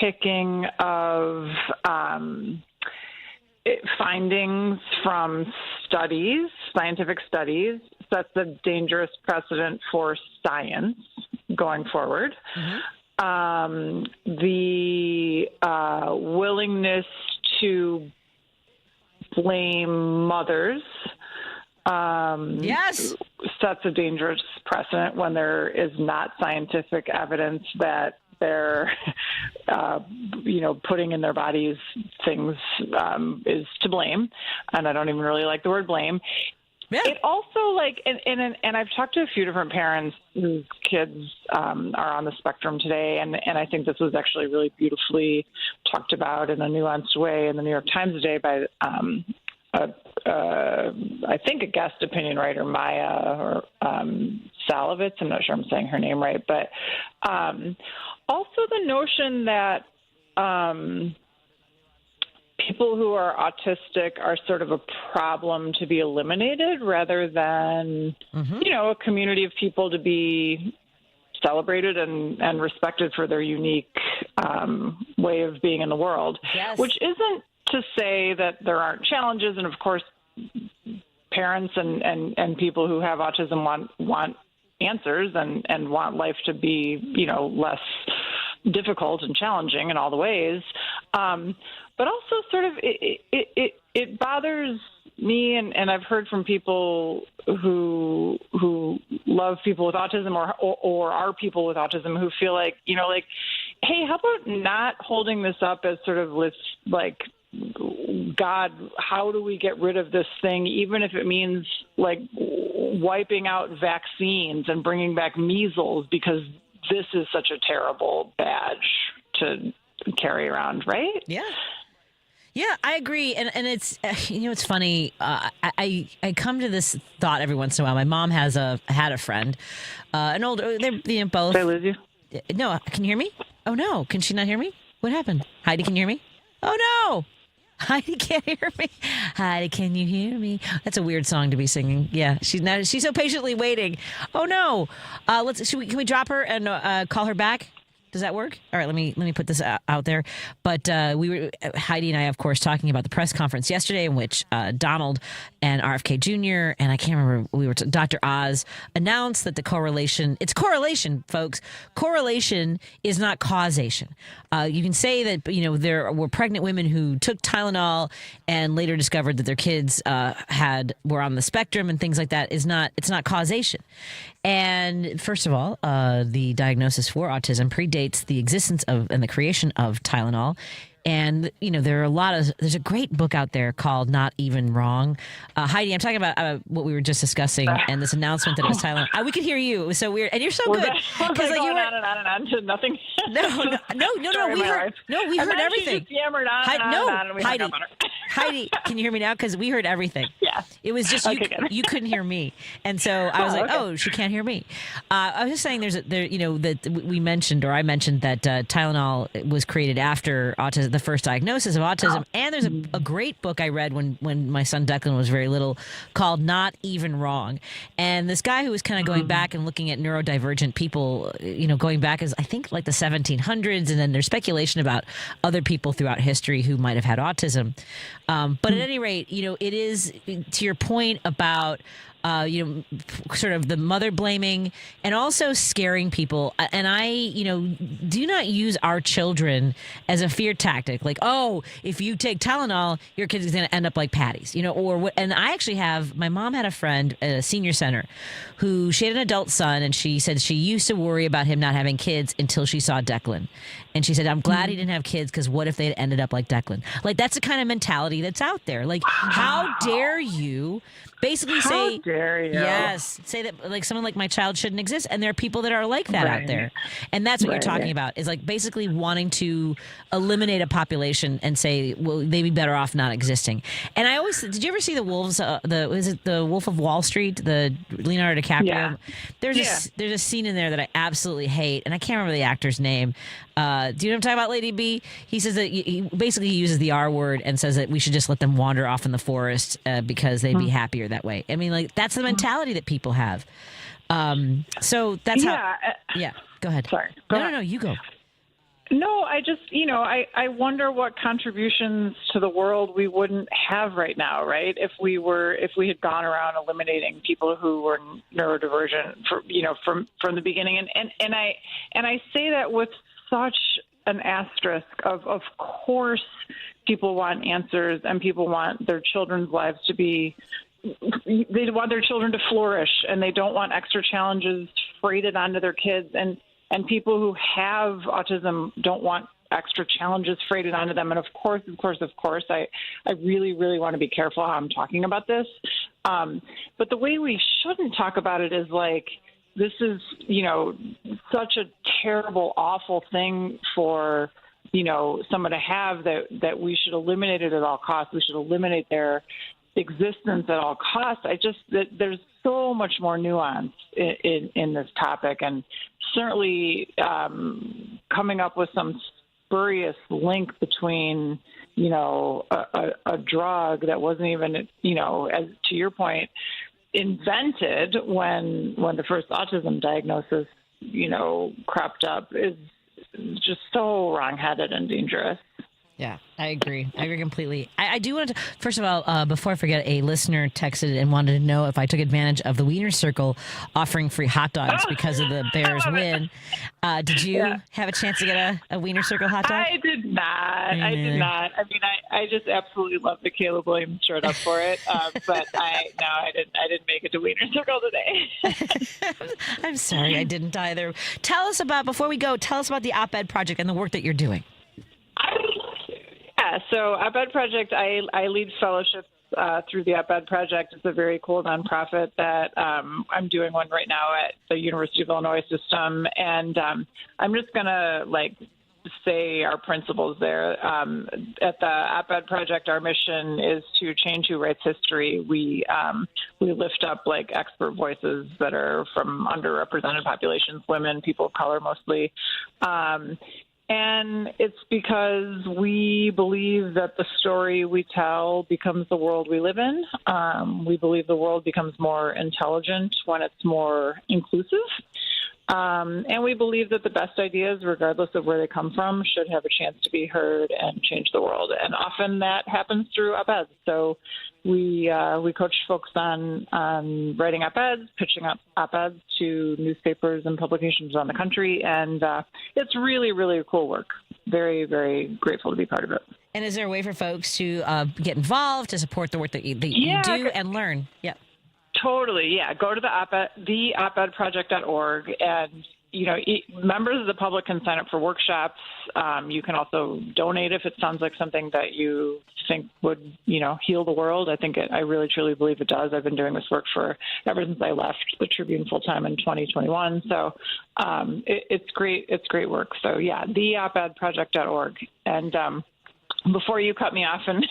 Speaker 17: picking of findings from studies, scientific studies, sets a dangerous precedent for science going forward. The willingness to blame mothers sets a dangerous precedent when there is not scientific evidence that they're, putting in their bodies things is to blame. And I don't even really like the word blame. Yeah. It also and I've talked to a few different parents whose kids are on the spectrum today, and I think this was actually really beautifully talked about in a nuanced way in the New York Times today by I think a guest opinion writer, Maya Salovitz. I'm not sure I'm saying her name right, but also the notion that people who are autistic are sort of a problem to be eliminated rather than, a community of people to be celebrated and respected for their unique way of being in the world, which isn't to say that there aren't challenges. And of course, parents and people who have autism want answers and want life to be, less difficult and challenging in all the ways. But also sort of it bothers me, and I've heard from people who love people with autism or are people with autism who feel like, hey, how about not holding this up as sort of this, God, how do we get rid of this thing, even if it means wiping out vaccines and bringing back measles, because this is such a terrible badge to carry around, right?
Speaker 1: Yeah, I agree. And it's, it's funny. I come to this thought every once in a while. My mom had a friend, an older, they're both.
Speaker 17: Did I lose you?
Speaker 1: No, can you hear me? Oh, no. Can she not hear me? What happened? Heidi, can you hear me? Oh, no. Heidi can't hear me. Heidi, can you hear me? That's a weird song to be singing. Yeah, she's so patiently waiting. Oh, no. Can we drop her and call her back? Does that work? All right, let me put this out there. But we were, Heidi and I, of course, talking about the press conference yesterday in which Donald and RFK Jr. and I can't remember, Dr. Oz announced that it's correlation, folks. Correlation is not causation. You can say that, there were pregnant women who took Tylenol and later discovered that their kids were on the spectrum and things like that. It's not causation. And first of all, the diagnosis for autism predates the existence of and the creation of Tylenol. And, there's a great book out there called Not Even Wrong. Heidi, I'm talking about what we were just discussing and this announcement that it was Tylenol. We could hear you. It was so weird. And you're so good.
Speaker 17: Because going on and on to nothing.
Speaker 1: We heard everything.
Speaker 17: She yammered on
Speaker 1: Heidi, can you hear me now? Because we heard everything.
Speaker 17: Yeah.
Speaker 1: It was just you couldn't hear me. And so I was oh, she can't hear me. I was just saying that we mentioned, or I mentioned that Tylenol was created after autism, the first diagnosis of autism. And there's a great book I read when my son Declan was very little called Not Even Wrong. And this guy who was kind of going back and looking at neurodivergent people, going back as I think like the 1700s. And then there's speculation about other people throughout history who might have had autism. But at any rate, it is to your point about sort of the mother blaming and also scaring people. And I, do not use our children as a fear tactic. Like, oh, if you take Tylenol, your kid is going to end up like Patty's, or what. And I actually my mom had a friend at a senior center who she had an adult son, and she said she used to worry about him not having kids until she saw Declan. And she said, I'm glad he didn't have kids because what if they had ended up like Declan? Like, that's the kind of mentality that's out there. Like, how dare you basically say, yes, say that like someone like my child shouldn't exist. And there are people that are like that out there. And that's what you're talking about, is like basically wanting to eliminate a population and say, well, they'd be better off not existing. And I always, did you ever see the Wolves, the Wolf of Wall Street, the Leonardo DiCaprio? Yeah. There's a scene in there that I absolutely hate. And I can't remember the actor's name. Do you know what I'm talking about, Lady B? He says that he basically uses the R word and says that we should just let them wander off in the forest because they'd be happier that way. I mean, like, that's the mentality that people have. So that's how. Yeah, go ahead.
Speaker 17: Sorry.
Speaker 1: No, you go.
Speaker 17: No, I just, I wonder what contributions to the world we wouldn't have right now, right? If we had gone around eliminating people who were neurodivergent, from the beginning, and I say that with such an asterisk of course, people want answers, and people want their children's lives to be. They want their children to flourish, and they don't want extra challenges freighted onto their kids, and people who have autism don't want extra challenges freighted onto them. And of course, I really, really want to be careful how I'm talking about this. But the way we shouldn't talk about it is like, this is, such a terrible, awful thing for, someone to have that we should eliminate it at all costs. We should eliminate their existence at all costs. There's so much more nuance in this topic, and certainly coming up with some spurious link between, a drug that wasn't even, as to your point, invented when the first autism diagnosis, cropped up is just so wrongheaded and dangerous.
Speaker 1: Yeah, I agree. I agree completely. I do want to, first of all, before I forget, a listener texted and wanted to know if I took advantage of the Wiener Circle offering free hot dogs because of the Bears win. Did you have a chance to get a Wiener Circle hot dog?
Speaker 17: I did not. I did not. I mean, I just absolutely love that Caleb Williams showed up for it. But I didn't make it to Wiener Circle today.
Speaker 1: I'm sorry, I didn't either. Before we go, tell us about the OpEd Project and the work that you're doing.
Speaker 17: Yeah, so OpEd Project, I lead fellowships through the OpEd Project. It's a very cool nonprofit that I'm doing one right now at the University of Illinois system. And I'm just going to, say our principles there. At the OpEd Project, our mission is to change who writes history. We lift up, expert voices that are from underrepresented populations, women, people of color mostly. And it's because we believe that the story we tell becomes the world we live in. We believe the world becomes more intelligent when it's more inclusive. And we believe that the best ideas, regardless of where they come from, should have a chance to be heard and change the world. And often that happens through op-eds. So we coach folks on writing op-eds, pitching up op-eds to newspapers and publications around the country. And it's really, really cool work. Very, very grateful to be part of it.
Speaker 1: And is there a way for folks to get involved, to support the work that you do and learn? Yeah.
Speaker 17: Totally, yeah. Go to the opedproject.org, and members of the public can sign up for workshops. You can also donate if it sounds like something that you think would, heal the world. I really truly believe it does. I've been doing this work ever since I left the Tribune full time in 2021. So it's great. It's great work. So yeah, the opedproject.org. And before you cut me off and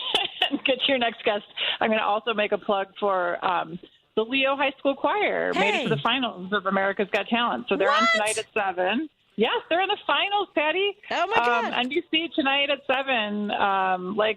Speaker 17: get to your next guest, I'm going to also make a plug for the Leo High School Choir. Made it to the finals of America's Got Talent. So they're on tonight at 7. Yes, they're in the finals, Patty.
Speaker 1: Oh, my God.
Speaker 17: NBC tonight at 7.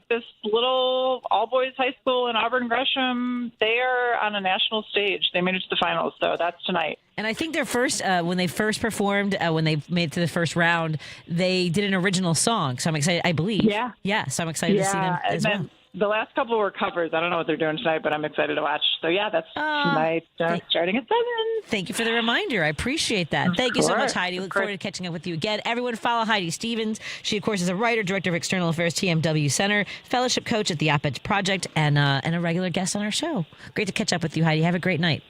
Speaker 17: This little all-boys high school in Auburn Gresham, they are on a national stage. They made it to the finals, so that's tonight.
Speaker 1: And I think their first, when they first performed, when they made it to the first round, they did an original song. So I'm excited, I believe.
Speaker 17: Yeah.
Speaker 1: Yeah, so I'm excited to see them as well.
Speaker 17: The last couple were covers. I don't know what they're doing tonight, but I'm excited to watch. So, yeah, that's tonight, starting at 7.
Speaker 1: Thank you for the reminder. I appreciate that. Thank you so much, Heidi. Look forward to catching up with you again. Everyone follow Heidi Stevens. She, of course, is a writer, director of external affairs, TMW Center, fellowship coach at the OpEd Project, and a regular guest on our show. Great to catch up with you, Heidi. Have a great night.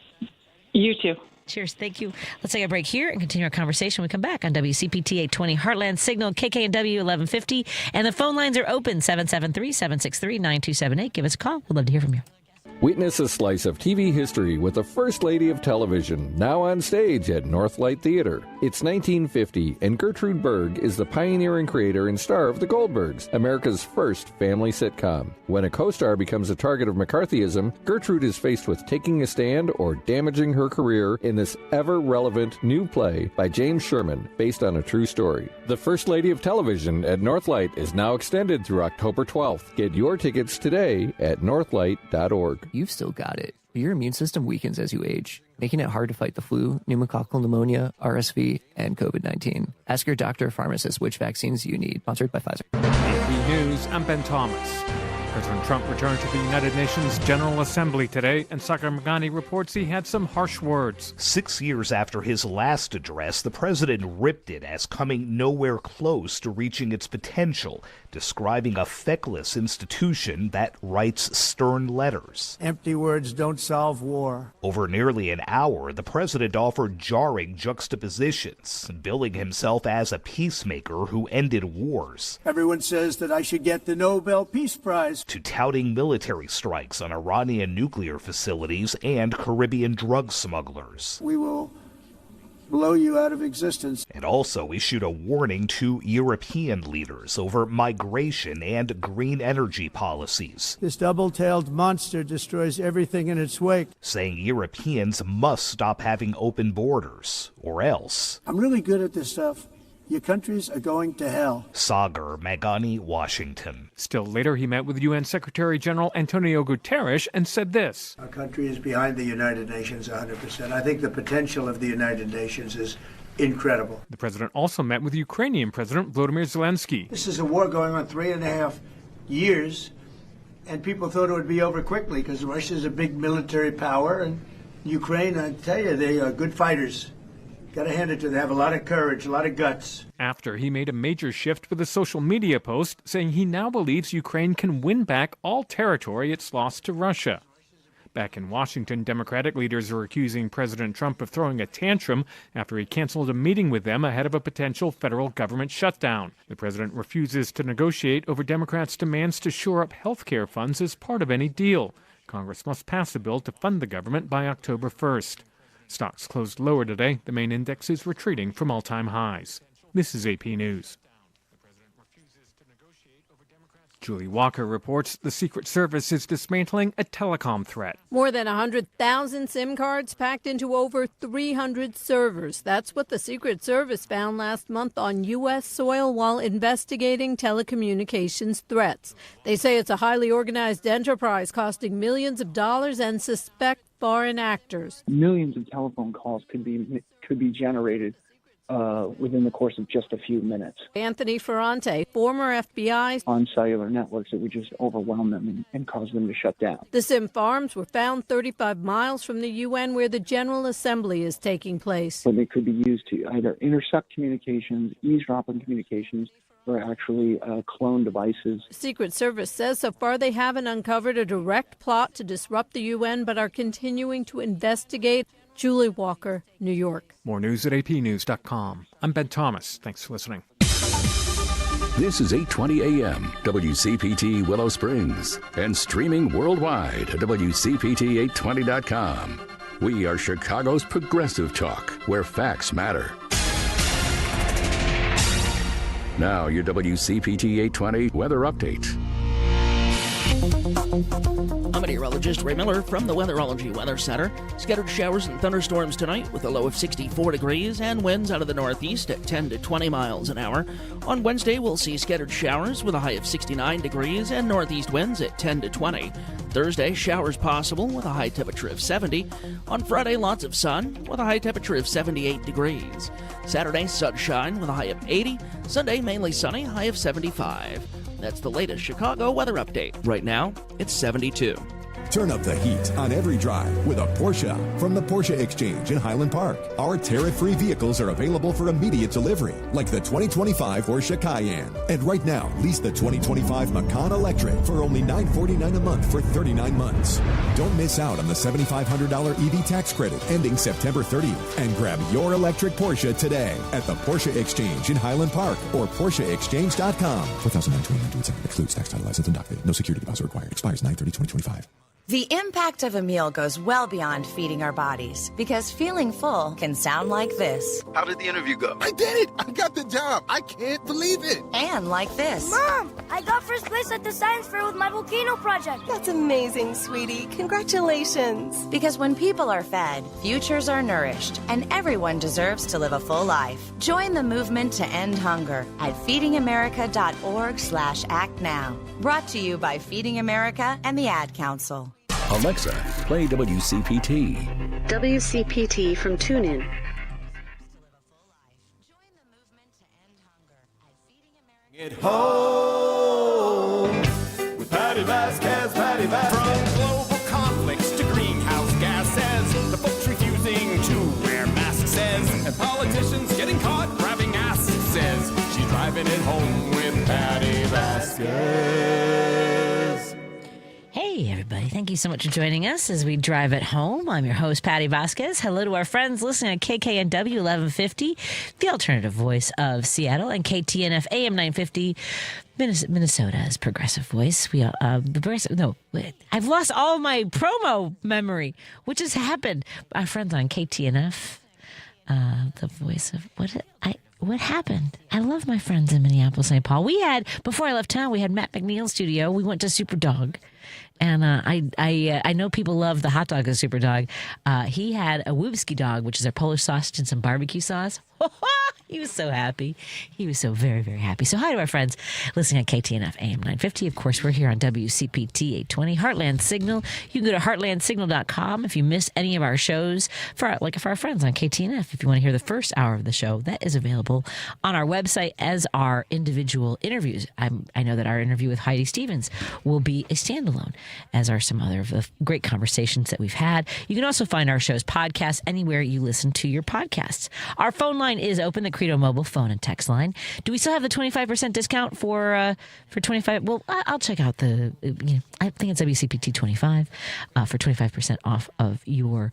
Speaker 17: You too.
Speaker 1: Cheers. Thank you. Let's take a break here and continue our conversation when we come back on WCPT 820 Heartland Signal, KKNW 1150. And the phone lines are open, 773-763-9278. Give us a call. We'd love to hear from you.
Speaker 21: Witness a slice of TV history with the First Lady of Television, now on stage at Northlight Theater. It's 1950, and Gertrude Berg is the pioneering creator and star of The Goldbergs, America's first family sitcom. When a co-star becomes a target of McCarthyism, Gertrude is faced with taking a stand or damaging her career in this ever-relevant new play by James Sherman, based on a true story. The First Lady of Television at Northlight is now extended through October 12th. Get your tickets today at northlight.org.
Speaker 2: you've still got it, but your immune system weakens as you age, making it hard to fight the flu, pneumococcal pneumonia, RSV, and COVID-19. Ask your doctor or pharmacist which vaccines you need. Sponsored by Pfizer.
Speaker 22: AP News, I'm Ben Thomas. President Trump returned to the United Nations General Assembly today, and Sagar Meghani reports he had some harsh words.
Speaker 23: 6 years after his last address, the president ripped it as coming nowhere close to reaching its potential, describing a feckless institution that writes stern letters.
Speaker 24: Empty words don't solve war.
Speaker 23: Over nearly an hour, the president offered jarring juxtapositions, billing himself as a peacemaker who ended wars.
Speaker 24: Everyone says that I should get the Nobel Peace Prize.
Speaker 23: To touting military strikes on Iranian nuclear facilities and Caribbean drug smugglers.
Speaker 24: We will blow you out of existence.
Speaker 23: And also issued a warning to European leaders over migration and green energy policies.
Speaker 24: This double-tailed monster destroys everything in its wake.
Speaker 23: Saying Europeans must stop having open borders, or else.
Speaker 24: I'm really good at this stuff. Your countries are going to hell.
Speaker 23: Sagar Meghani, Washington.
Speaker 22: Still later, he met with UN Secretary General Antonio Guterres and said this.
Speaker 24: Our country is behind the United Nations 100%. I think the potential of the United Nations is incredible.
Speaker 22: The president also met with Ukrainian President Volodymyr Zelensky.
Speaker 24: This is a war going on 3.5 years, and people thought it would be over quickly because Russia is a big military power, and Ukraine, I tell you, they are good fighters. Got to hand it to them. They have a lot of courage, a lot of guts.
Speaker 22: After he made a major shift with a social media post saying he now believes Ukraine can win back all territory it's lost to Russia. Back in Washington, Democratic leaders are accusing President Trump of throwing a tantrum after he canceled a meeting with them ahead of a potential federal government shutdown. The president refuses to negotiate over Democrats' demands to shore up health care funds as part of any deal. Congress must pass a bill to fund the government by October 1st. Stocks closed lower today. The main index is retreating from all-time highs. This is AP News. Julie Walker reports the Secret Service is dismantling a telecom threat.
Speaker 25: More than 100,000 SIM cards packed into over 300 servers. That's what the Secret Service found last month on U.S. soil while investigating telecommunications threats. They say it's a highly organized enterprise costing millions of dollars and suspect foreign actors.
Speaker 26: Millions of telephone calls could be generated within the course of just a few minutes.
Speaker 25: Anthony Ferrante, former FBI,
Speaker 26: on cellular networks that would just overwhelm them and cause them to shut down.
Speaker 25: The SIM farms were found 35 miles from the UN where the General Assembly is taking place.
Speaker 26: So they could be used to either intercept communications, eavesdrop on communications, or actually clone devices.
Speaker 25: The Secret Service says so far they haven't uncovered a direct plot to disrupt the UN, but are continuing to investigate. Julie Walker, New York.
Speaker 22: More news at apnews.com. I'm Ben Thomas. Thanks for listening.
Speaker 3: This is 8:20 a.m. WCPT Willow Springs and streaming worldwide at WCPT820.com. We are Chicago's progressive talk, where facts matter. Now, your WCPT 820 weather update.
Speaker 12: I'm meteorologist Ray Miller from the Weatherology Weather Center. Scattered showers and thunderstorms tonight with a low of 64 degrees and winds out of the northeast at 10 to 20 miles an hour. On Wednesday, we'll see scattered showers with a high of 69 degrees and northeast winds at 10 to 20. Thursday, showers possible with a high temperature of 70. On Friday, lots of sun with a high temperature of 78 degrees. Saturday, sunshine with a high of 80. Sunday, mainly sunny, high of 75. That's the latest Chicago weather update. Right now, it's 72.
Speaker 27: Turn up the heat on every drive with a Porsche from the Porsche Exchange in Highland Park. Our tariff-free vehicles are available for immediate delivery, like the 2025 Porsche Cayenne. And right now, lease the 2025 Macan Electric for only $949 a month for 39 months. Don't miss out on the $7,500 EV tax credit ending September 30th. And grab your electric Porsche today at the Porsche Exchange in Highland Park or PorscheExchange.com. $4,929 excludes tax, title, license, and doc fee. No security deposit required. Expires 9/30/2025.
Speaker 28: The impact of a meal goes well beyond feeding our bodies, because feeling full can sound like this.
Speaker 29: How did the interview go? I did it! I got the job! I can't believe it!
Speaker 28: And like this.
Speaker 30: Mom, I got first place at the science fair with my volcano project.
Speaker 31: That's amazing, sweetie. Congratulations.
Speaker 28: Because when people are fed, futures are nourished, and everyone deserves to live a full life. Join the movement to end hunger at feedingamerica.org/actnow. Brought to you by Feeding America and the Ad Council.
Speaker 3: Alexa, play WCPT.
Speaker 4: WCPT from TuneIn.
Speaker 5: Get home with Patti Vasquez, Patti Vasquez. From global conflicts to greenhouse gases, the folks refusing to wear masks says, and politicians getting caught grabbing asses says, she's driving it home with Patti Vasquez.
Speaker 1: Hey, everybody. Thank you so much for joining us as we drive it home. I'm your host, Patti Vasquez. Hello to our friends listening on KKNW 1150, the alternative voice of Seattle, and KTNF AM 950, Minnesota's progressive voice. I've lost all of my promo memory, which has happened. Our friends on KTNF, the voice of what happened? I love my friends in Minneapolis, St. Paul. Before I left town, we had Matt McNeil's studio. We went to Super Dog. And I know people love the hot dog of Super Dog. He had a Woobski dog, which is a Polish sausage and some barbecue sauce. He was so happy. He was so very, very happy. So hi to our friends listening on KTNF AM 950. Of course, we're here on WCPT 820, Heartland Signal. You can go to heartlandsignal.com if you missed any of our shows. For our friends on KTNF, if you want to hear the first hour of the show, that is available on our website as our individual interviews. I know that our interview with Heidi Stevens will be a standalone, as are some other of the great conversations that we've had. You can also find our show's podcast anywhere you listen to your podcasts. Our phone line is open, the Credo mobile phone and text line. Do we still have the 25% discount for 25? Well, I'll check out I think it's WCPT 25 for 25% off of your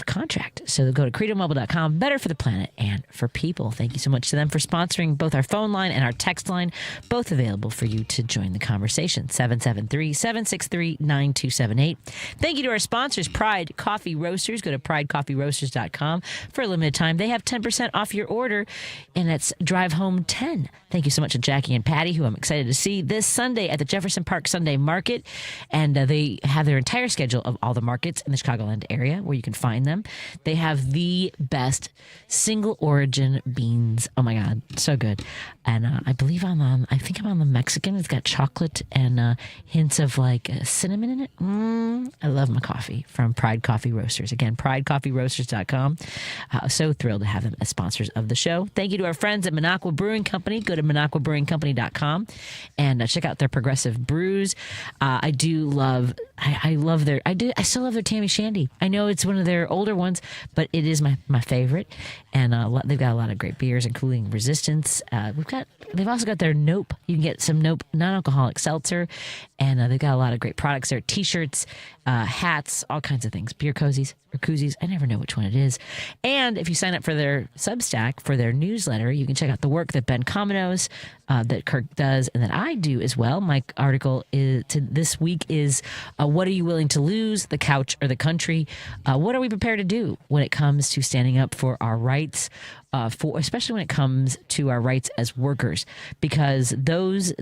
Speaker 1: contract. So go to credomobile.com. Better for the planet and for people. Thank you so much to them for sponsoring both our phone line and our text line, both available for you to join the conversation. 773-763-9278. Thank you to our sponsors, Pride Coffee Roasters. Go to pridecoffeeroasters.com. For a limited time, they have 10% off your order, and it's Drive Home 10. Thank you so much to Jackie and Patty, who I'm excited to see this Sunday at the Jefferson Park Sunday Market. And they have their entire schedule of all the markets in the Chicagoland area where you can find them. They have the best single origin beans. Oh my God, so good. And I believe I think I'm on the Mexican. It's got chocolate and hints of cinnamon in it. I love my coffee from Pride Coffee Roasters. Again, pridecoffeeroasters.com. So thrilled to have them as sponsors of the show. Thank you to our friends at Minocqua Brewing Company. Go to minocquabrewingcompany.com and check out their progressive brews. I still love their Tammy Shandy. I know it's one of their older ones, but it is my favorite. And they've got a lot of great beers, including Resistance. They've also got their Nope. You can get some Nope non-alcoholic seltzer, and they've got a lot of great products there: T-shirts, hats, all kinds of things, beer cozies or koozies. I never know which one it is. And if you sign up for their Substack, for their newsletter, you can check out the work that Ben Cominos, that Kirk does, and that I do as well. My article this week is what are you willing to lose, the couch or the country? What are we prepared to do when it comes to standing up for our rights, especially when it comes to our rights as workers? Because those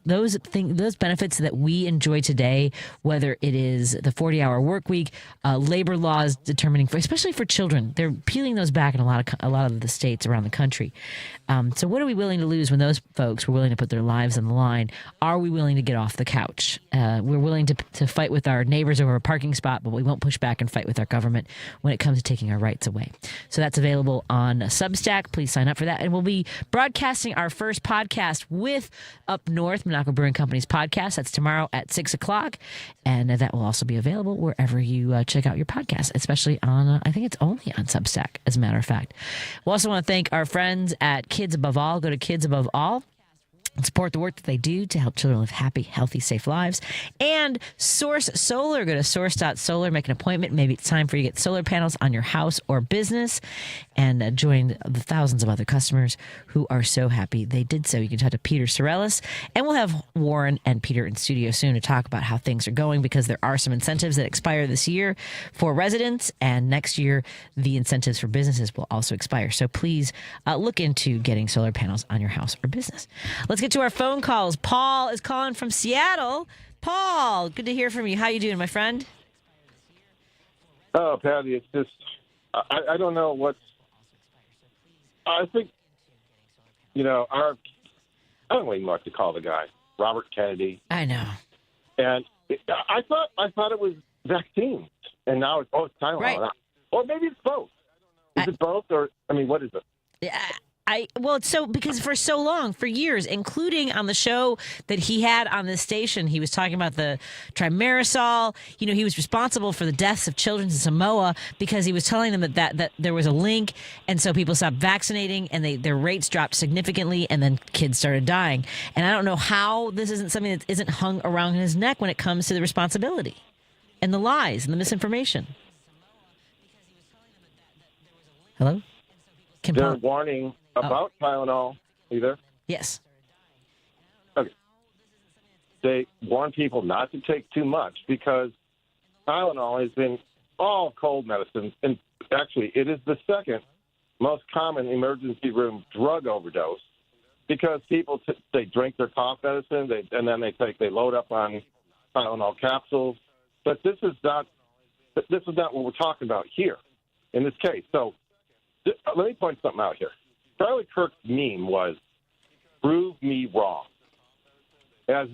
Speaker 1: benefits that we enjoy today, whether it is the 40-hour work week, labor laws determining, especially for children, they're peeling those back in a lot of the states around the country. So what are we willing to lose when those folks were willing to put their lives on the line? Are we willing to get off the couch? We're willing to fight with our neighbors over a parking spot, but we won't push back and fight with our government when it comes to taking our rights away. So that's available on Substack. Please sign up for that. And we'll be broadcasting our first podcast with Up North, Minocqua Brewing Company's podcast. That's tomorrow at 6 o'clock. And that will also be available wherever you check out your podcast, especially on, I think it's only on Substack, as a matter of fact. We also want to thank our friends at Kids Above All. Go to Kids Above All and support the work that they do to help children live happy, healthy, safe lives. And Source Solar. Go to source.solar, make an appointment. Maybe it's time for you to get solar panels on your house or business, and join the thousands of other customers who are so happy they did so. You can talk to Peter Sorellis, and we'll have Warren and Peter in studio soon to talk about how things are going, because there are some incentives that expire this year for residents, and next year the incentives for businesses will also expire. So please look into getting solar panels on your house or business. Let's get to our phone calls. Paul is calling from Seattle. Paul, good to hear from you. How you doing, my friend?
Speaker 6: Oh, Patty, it's just, I don't know what's, I think, I don't even know what to call the guy, Robert Kennedy.
Speaker 1: I know.
Speaker 6: And I thought it was vaccines, and now it's Tylenol.
Speaker 1: Right.
Speaker 6: Or maybe it's both. Is it both, or what is it?
Speaker 1: Yeah. It's because for so long, for years, including on the show that he had on this station, he was talking about the trimerisol. He was responsible for the deaths of children in Samoa because he was telling them that there was a link, and so people stopped vaccinating, and their rates dropped significantly, and then kids started dying. And I don't know how this isn't something that isn't hung around his neck when it comes to the responsibility and the lies and the misinformation. Hello?
Speaker 6: They're warning about Tylenol. Either?
Speaker 1: Yes.
Speaker 6: Okay. They warn people not to take too much because Tylenol is in all cold medicines. And actually, it is the second most common emergency room drug overdose because people, they drink their cough medicine and then they load up on Tylenol capsules. But this is not what we're talking about here in this case. So let me point something out here. Charlie Kirk's meme was, "Prove me wrong." As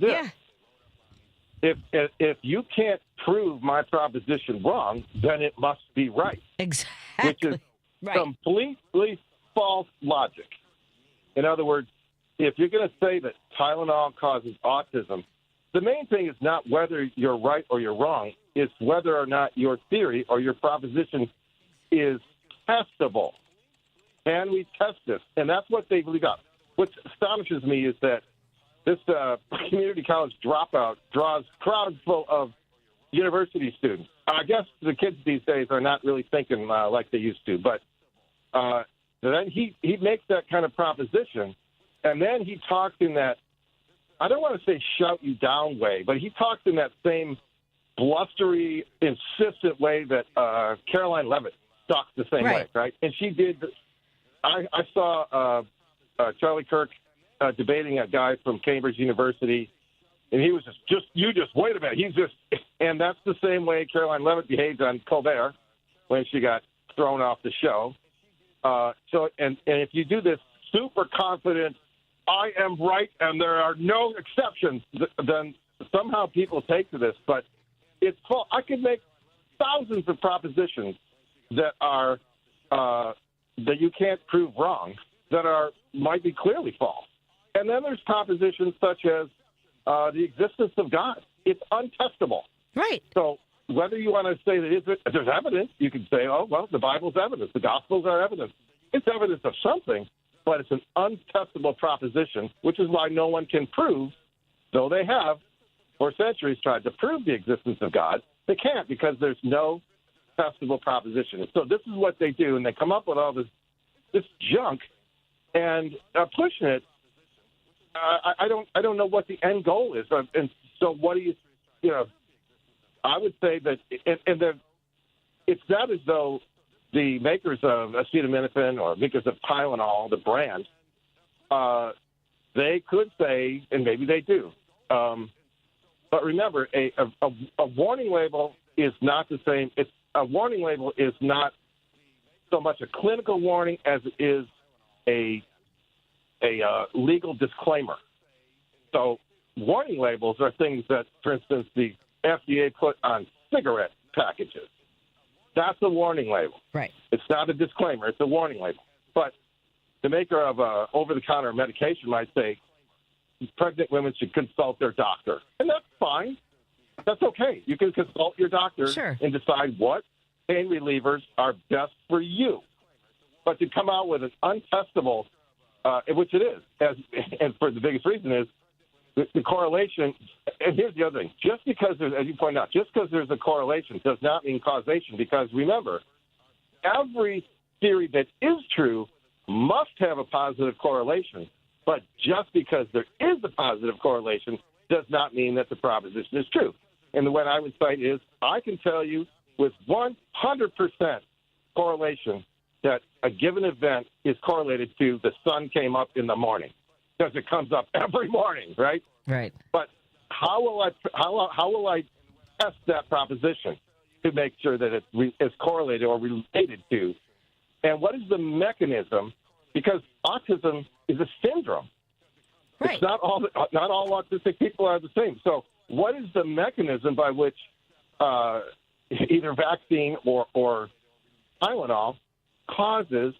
Speaker 6: if you can't prove my proposition wrong, then it must be right.
Speaker 1: Exactly.
Speaker 6: Which is completely false logic. In other words, if you're going to say that Tylenol causes autism, the main thing is not whether you're right or you're wrong. It's whether or not your theory or your proposition is testable. Can we test this? And that's what they believe out. What astonishes me is that this community college dropout draws crowds full of university students. I guess the kids these days are not really thinking like they used to. But then he makes that kind of proposition, and then he talks in that, I don't want to say shout you down way, but he talks in that same blustery, insistent way that Caroline Levitt talks the same way, right? And she did. I saw Charlie Kirk debating a guy from Cambridge University, and he was just wait a minute. And that's the same way Caroline Levitt behaved on Colbert when she got thrown off the show. And if you do this super confident, I am right and there are no exceptions, then somehow people take to this. But it's false. I could make thousands of propositions that are that you can't prove wrong, that might be clearly false. And then there's propositions such as the existence of God. It's untestable.
Speaker 1: Right.
Speaker 6: So whether you want to say that there's evidence, you can say, oh, well, the Bible's evidence. The Gospels are evidence. It's evidence of something, but it's an untestable proposition, which is why no one can prove, though they have for centuries tried to prove the existence of God. They can't because there's no testable proposition. And so this is what they do, and they come up with all this junk and pushing it. I don't know what the end goal is, and so what do you I would say that, it's not as though the makers of acetaminophen or makers of Tylenol, the brand, they could say, and maybe they do, but remember, a warning label is not the same. A warning label is not so much a clinical warning as it is a legal disclaimer. So warning labels are things that, for instance, the FDA put on cigarette packages. That's a warning label.
Speaker 1: Right.
Speaker 6: It's not a disclaimer. It's a warning label. But the maker of over-the-counter medication might say pregnant women should consult their doctor. And that's fine. That's okay. You can consult your doctor and decide what pain relievers are best for you. But to come out with an untestable, which it is, and for the biggest reason is the correlation. And here's the other thing. Just because there's, as you point out, just because there's a correlation does not mean causation, because remember, every theory that is true must have a positive correlation. But just because there is a positive correlation does not mean that the proposition is true. And the way I would cite is, I can tell you with 100% correlation that a given event is correlated to the sun came up in the morning, because it comes up every morning, right?
Speaker 1: Right.
Speaker 6: But how will I test that proposition to make sure that it's correlated or related to? And what is the mechanism? Because autism is a syndrome. Right. It's not all autistic people are the same. So what is the mechanism by which either vaccine or Tylenol causes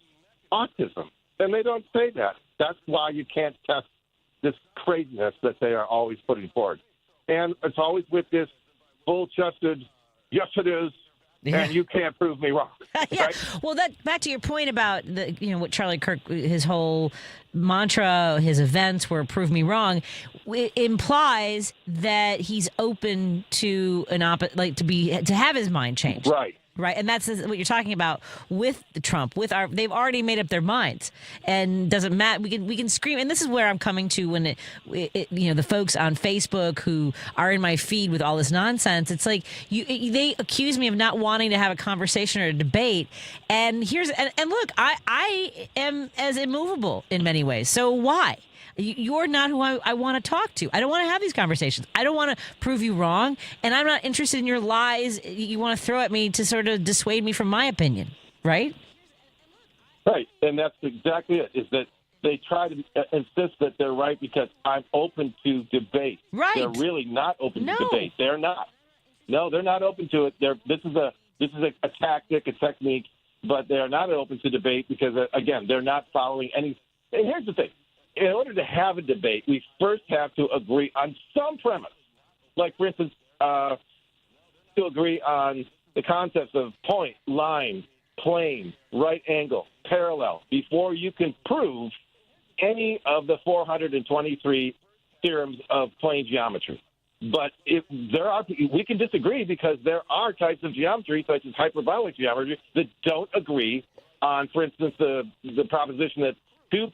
Speaker 6: autism? And they don't say that. That's why you can't test this craziness that they are always putting forward. And it's always with this full-chested, yes, it is, and you can't prove me wrong.
Speaker 1: Yeah.
Speaker 6: Right?
Speaker 1: Well, back to your point about what Charlie Kirk, his whole mantra, his events were "prove me wrong," it implies that he's open to to have his mind changed. Right, and that's what you're talking about with Trump. They've already made up their minds, and doesn't matter. We can scream, and this is where I'm coming to when the folks on Facebook who are in my feed with all this nonsense. It's like they accuse me of not wanting to have a conversation or a debate, and look, I am as immovable in many ways. So why? You're not who I want to talk to. I don't want to have these conversations. I don't want to prove you wrong, and I'm not interested in your lies you want to throw at me to sort of dissuade me from my opinion, right?
Speaker 6: Right, and that's exactly it, is that they try to insist that they're right because I'm open to debate.
Speaker 1: Right.
Speaker 6: They're really not open to debate. They're not. No, they're not open to it. This is a tactic, a technique, but they're not open to debate because, again, they're not following any. And here's the thing. In order to have a debate, we first have to agree on some premise. Like, for instance, to agree on the concepts of point, line, plane, right angle, parallel, before you can prove any of the 423 theorems of plane geometry. But we can disagree because there are types of geometry, such as hyperbolic geometry, that don't agree on, for instance, the proposition that 2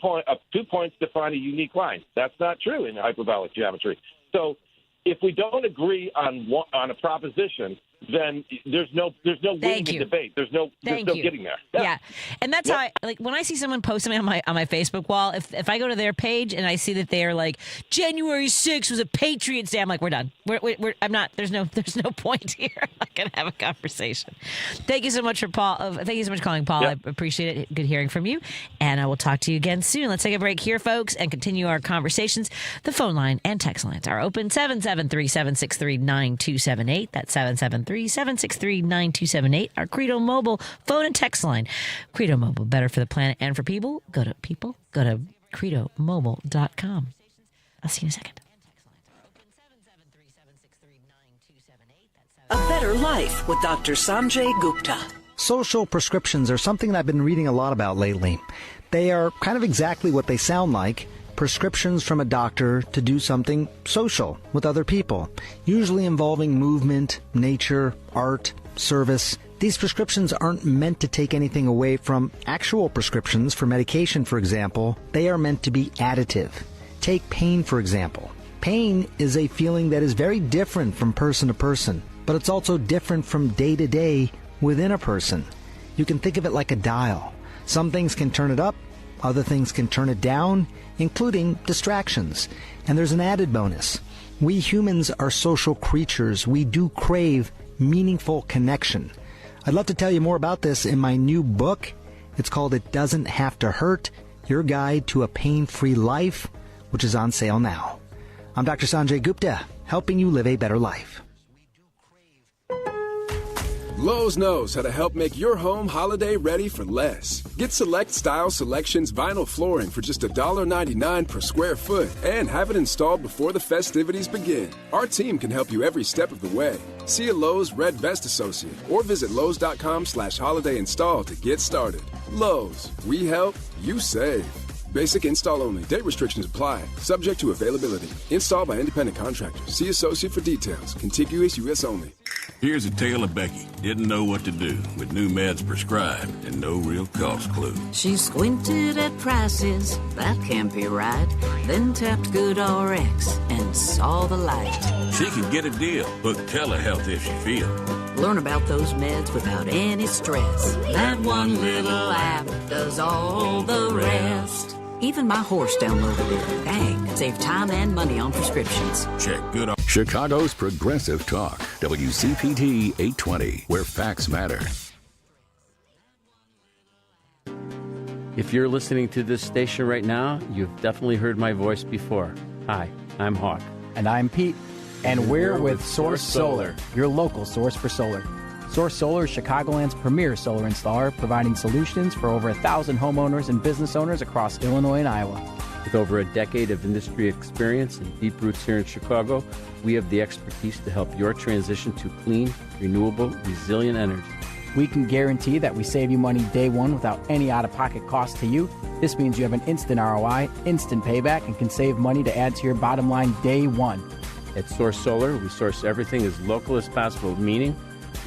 Speaker 6: points define a unique line. That's not true in hyperbolic geometry. So if we don't agree on a proposition, then there's no winning a debate. There's no getting there.
Speaker 1: Yeah. And that's how when I see someone post something on my Facebook wall, if I go to their page and I see that they're like, January 6th was a Patriots Day, I'm like, we're done. I'm not. There's no point here. I'm not gonna have a conversation. Thank you so much for calling, Paul. I appreciate it. Good hearing from you. And I will talk to you again soon. Let's take a break here, folks, and continue our conversations. The phone line and text lines are open 773-763-9278. That's 773-763-9278. Our Credo Mobile phone and text line. Credo Mobile, better for the planet and for people. Go to credomobile.com. I'll see you in a second.
Speaker 7: A Better Life with Dr. Sanjay Gupta.
Speaker 9: Social prescriptions are something that I've been reading a lot about lately. They are kind of exactly what they sound like. Prescriptions from a doctor to do something social with other people, usually involving movement, nature, art, service. These prescriptions aren't meant to take anything away from actual prescriptions for medication, for example. They are meant to be additive. Take pain, for example. Pain is a feeling that is very different from person to person, but it's also different from day to day within a person. You can think of it like a dial. Some things can turn it up, other things can turn it down, including distractions. And there's an added bonus. We humans are social creatures. We do crave meaningful connection. I'd love to tell you more about this in my new book. It's called It Doesn't Have to Hurt, Your Guide to a Pain-Free Life, which is on sale now. I'm Dr. Sanjay Gupta, helping you live a better life.
Speaker 10: Lowe's knows how to help make your home holiday ready for less. Get Select Style Selections vinyl flooring for just $1.99 per square foot and have it installed before the festivities begin. Our team can help you every step of the way. See a Lowe's Red Vest associate or visit Lowe's.com/holiday install to get started. Lowe's, we help, you save. Basic install only. Date restrictions apply. Subject to availability. Installed by independent contractors. See associate for details. Contiguous U.S. only.
Speaker 11: Here's a tale of Becky. Didn't know what to do with new meds prescribed and no real cost clue.
Speaker 13: She squinted at prices, that can't be right. Then tapped GoodRx and saw the light.
Speaker 11: She could get a deal. Book telehealth if she feels.
Speaker 13: Learn about those meds without any stress. That one little app does all the rest. Even my horse downloaded it. Dang, save time and money on prescriptions.
Speaker 11: Check good. Chicago's Progressive Talk, WCPT 820, where facts matter.
Speaker 14: If you're listening to this station right now, you've definitely heard my voice before. Hi, I'm Hawk.
Speaker 15: And I'm Pete.
Speaker 2: And we're with Source Solar, your local source for solar. Source Solar is Chicagoland's premier solar installer, providing solutions for over 1,000 homeowners and business owners across Illinois and Iowa.
Speaker 14: With over a decade of industry experience and deep roots here in Chicago, we have the expertise to help your transition to clean, renewable, resilient energy.
Speaker 2: We can guarantee that we save you money day one without any out-of-pocket cost to you. This means you have an instant ROI, instant payback, and can save money to add to your bottom line day one.
Speaker 14: At Source Solar, we source everything as local as possible, meaning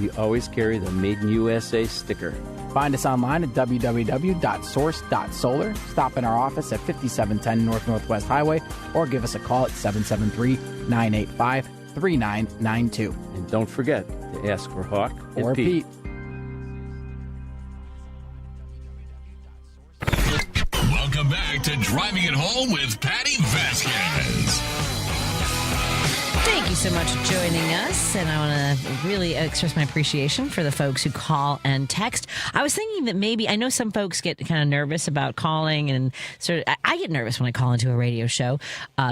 Speaker 14: we always carry the Made in USA sticker.
Speaker 2: Find us online at www.source.solar. Stop in our office at 5710 North Northwest Highway or give us a call at 773-985-3992.
Speaker 14: And don't forget to ask for Hawk
Speaker 2: or Pete.
Speaker 8: Welcome back to Driving It Home with Patti Vasquez.
Speaker 1: Thank you so much for joining us, and I want to really express my appreciation for the folks who call and text. I was thinking that maybe, I know some folks get kind of nervous about calling, and sort of, I get nervous when I call into a radio show.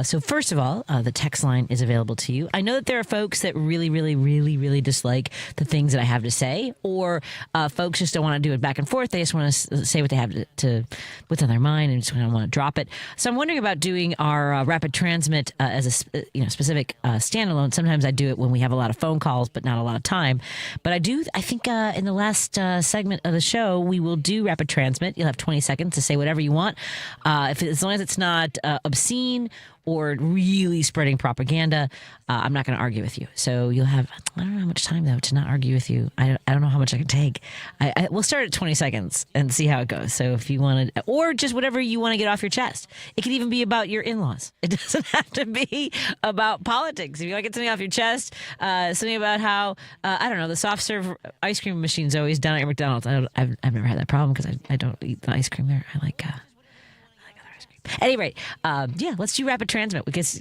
Speaker 1: So first of all, the text line is available to you. I know that there are folks that really dislike the things that I have to say, or folks just don't want to do it back and forth. They just want to say what they have to what's on their mind, and just want to drop it. So I'm wondering about doing our rapid transmit as a specific standalone. Sometimes I do it when we have a lot of phone calls, but not a lot of time. But I think in the last segment of the show, we will do rapid transmit. You'll have 20 seconds to say whatever you want. As long as it's not obscene or really spreading propaganda, I'm not going to argue with you. So you'll have, I don't know how much time, though, to not argue with you. I don't know how much I can take. We'll start at 20 seconds and see how it goes. So if you want to, or just whatever you want to get off your chest. It could even be about your in-laws. It doesn't have to be about politics. If you want to get something off your chest, something about how, I don't know, the soft serve ice cream machine's always done at McDonald's. I've never had that problem because I don't eat the ice cream there. I like other ice cream. At any rate, let's do rapid transmit because,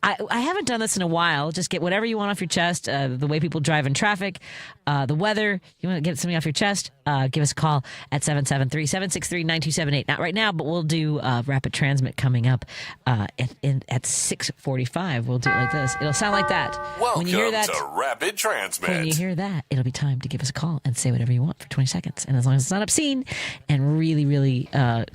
Speaker 1: I haven't done this in a while. Just get whatever you want off your chest. The way people drive in traffic, the weather. You want to get something off your chest? Give us a call at 773-763-9278. Not right now, but we'll do rapid transmit coming up at 6:45. We'll do it like this. It'll sound like that.
Speaker 8: Welcome
Speaker 1: when you hear that,
Speaker 8: to Rapid Transmit.
Speaker 1: When you hear that, it'll be time to give us a call and say whatever you want for 20 seconds. And as long as it's not obscene and really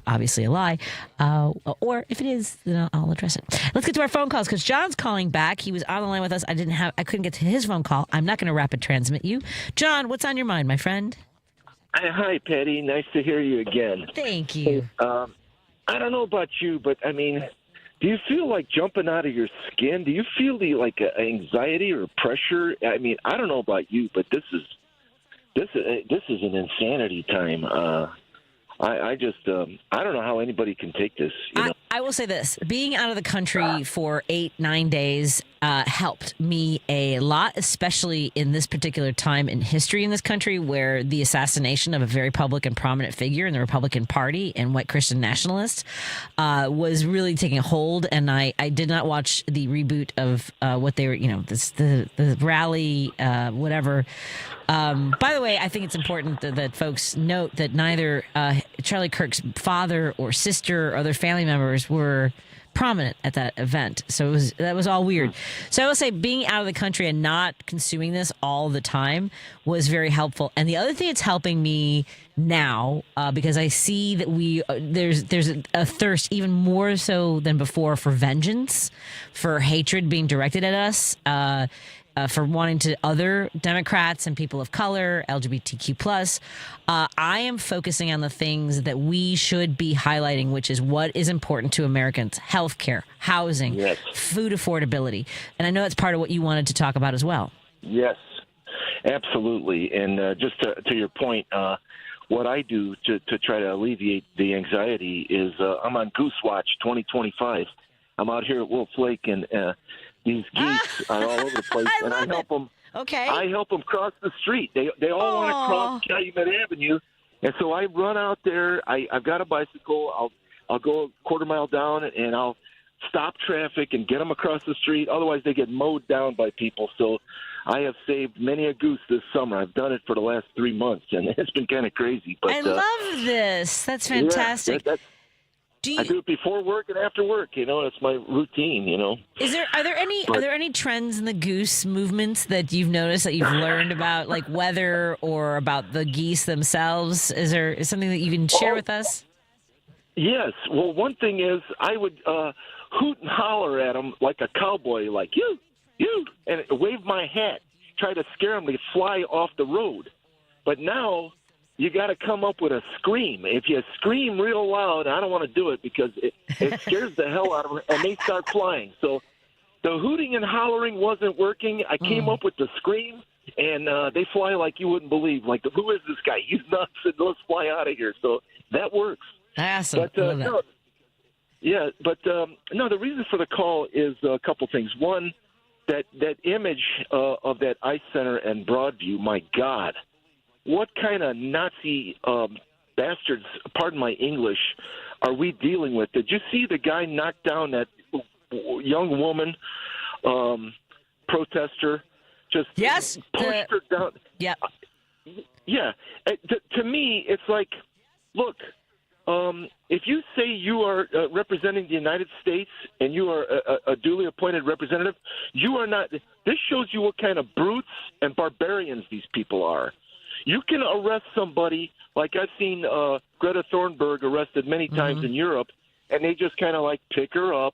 Speaker 1: obviously a lie, or if it is, then I'll address it. Let's get to our phone calls because John's calling back. He was on the line with us. I couldn't get to his phone call. I'm not going to rapid transmit you. John, what's on your mind, my friend?
Speaker 15: Hi, Patty. Nice to hear you again.
Speaker 1: Thank you.
Speaker 15: I don't know about you, but I mean, do you feel like jumping out of your skin? Do you feel like anxiety or pressure? I mean, I don't know about you, but this is an insanity time. I don't know how anybody can take this.
Speaker 1: I will say this. Being out of the country for 8-9 days helped me a lot, especially in this particular time in history in this country where the assassination of a very public and prominent figure in the Republican Party and white Christian nationalists was really taking hold. And I did not watch the reboot of what they were, the rally, whatever. By the way, I think it's important that folks note that neither Charlie Kirk's father or sister or other family members were prominent at that event. So that was all weird. So I will say being out of the country and not consuming this all the time was very helpful. And the other thing that's helping me now, because I see that there's a thirst even more so than before for vengeance, for hatred being directed at us, for wanting to other Democrats and people of color, LGBTQ+. I am focusing on the things that we should be highlighting, which is what is important to Americans: healthcare, housing,
Speaker 15: yes,
Speaker 1: food affordability. And I know that's part of what you wanted to talk about as well.
Speaker 15: Yes, absolutely. And just to your point, what I do to try to alleviate the anxiety is I'm on Goose Watch 2025. I'm out here at Wolf Lake, and these geese are all over the place, and I help them.
Speaker 1: Okay.
Speaker 15: I help them cross the street. They all want to cross Calumet Avenue, and so I run out there. I've got a bicycle. I'll go a quarter mile down, and I'll stop traffic and get them across the street. Otherwise, they get mowed down by people. So I have saved many a goose this summer. I've done it for the last 3 months, and it's been kind of crazy. But
Speaker 1: I love this. That's fantastic.
Speaker 15: Yeah, I do it before work and after work. It's my routine.
Speaker 1: Are there any trends in the goose movements that you've noticed, that you've learned about, like weather or about the geese themselves? Is something that you can share with us?
Speaker 15: Yes. Well, one thing is I would hoot and holler at them like a cowboy, like you, and wave my hat, try to scare them to fly off the road. But now you got to come up with a scream. If you scream real loud, I don't want to do it because it scares the hell out of them, and they start flying. So the hooting and hollering wasn't working. I came up with the scream, and they fly like you wouldn't believe. Like, who is this guy? He's nuts, and let's fly out of here. So that works.
Speaker 1: Awesome.
Speaker 15: But, no, the reason for the call is a couple things. One, that image of that ice center and Broadview, my God. What kind of Nazi bastards, pardon my English, are we dealing with? Did you see the guy knock down that young woman protester? Just pushed her down.
Speaker 1: Yeah.
Speaker 15: Yeah. To me, it's like, look, if you say you are representing the United States and you are a duly appointed representative, you are not. This shows you what kind of brutes and barbarians these people are. You can arrest somebody, like I've seen Greta Thunberg arrested many times in Europe, and they just kind of like pick her up,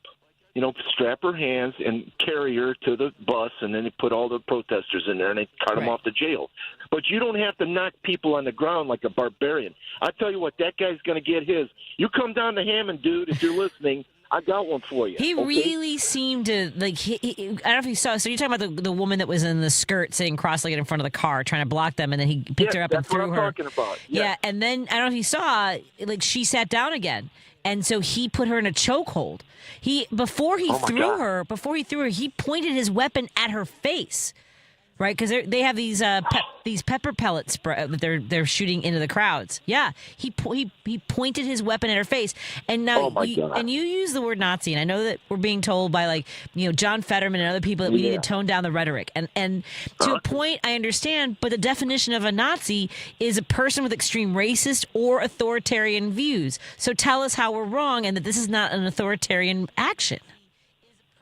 Speaker 15: strap her hands and carry her to the bus, and then they put all the protesters in there and they cart them off to jail. But you don't have to knock people on the ground like a barbarian. I tell you what, that guy's going to get his. You come down to Hammond, dude, if you're listening. I got one for you.
Speaker 1: He really seemed to, like, I don't know if you saw, so you're talking about the woman that was in the skirt sitting cross-legged in front of the car trying to block them, and then he picked her up and threw her.
Speaker 15: That's what I'm talking about.
Speaker 1: Yeah, and then, I don't know if you saw, like, she sat down again, and so he put her in a chokehold. Before he threw her, he pointed his weapon at her face. Right, because they have these pepper pellets that they're shooting into the crowds. Yeah, he pointed his weapon at her face, and now you use the word Nazi, and I know that we're being told by John Fetterman and other people that we need to tone down the rhetoric, and to a point I understand, but the definition of a Nazi is a person with extreme racist or authoritarian views. So tell us how we're wrong, and that this is not an authoritarian action.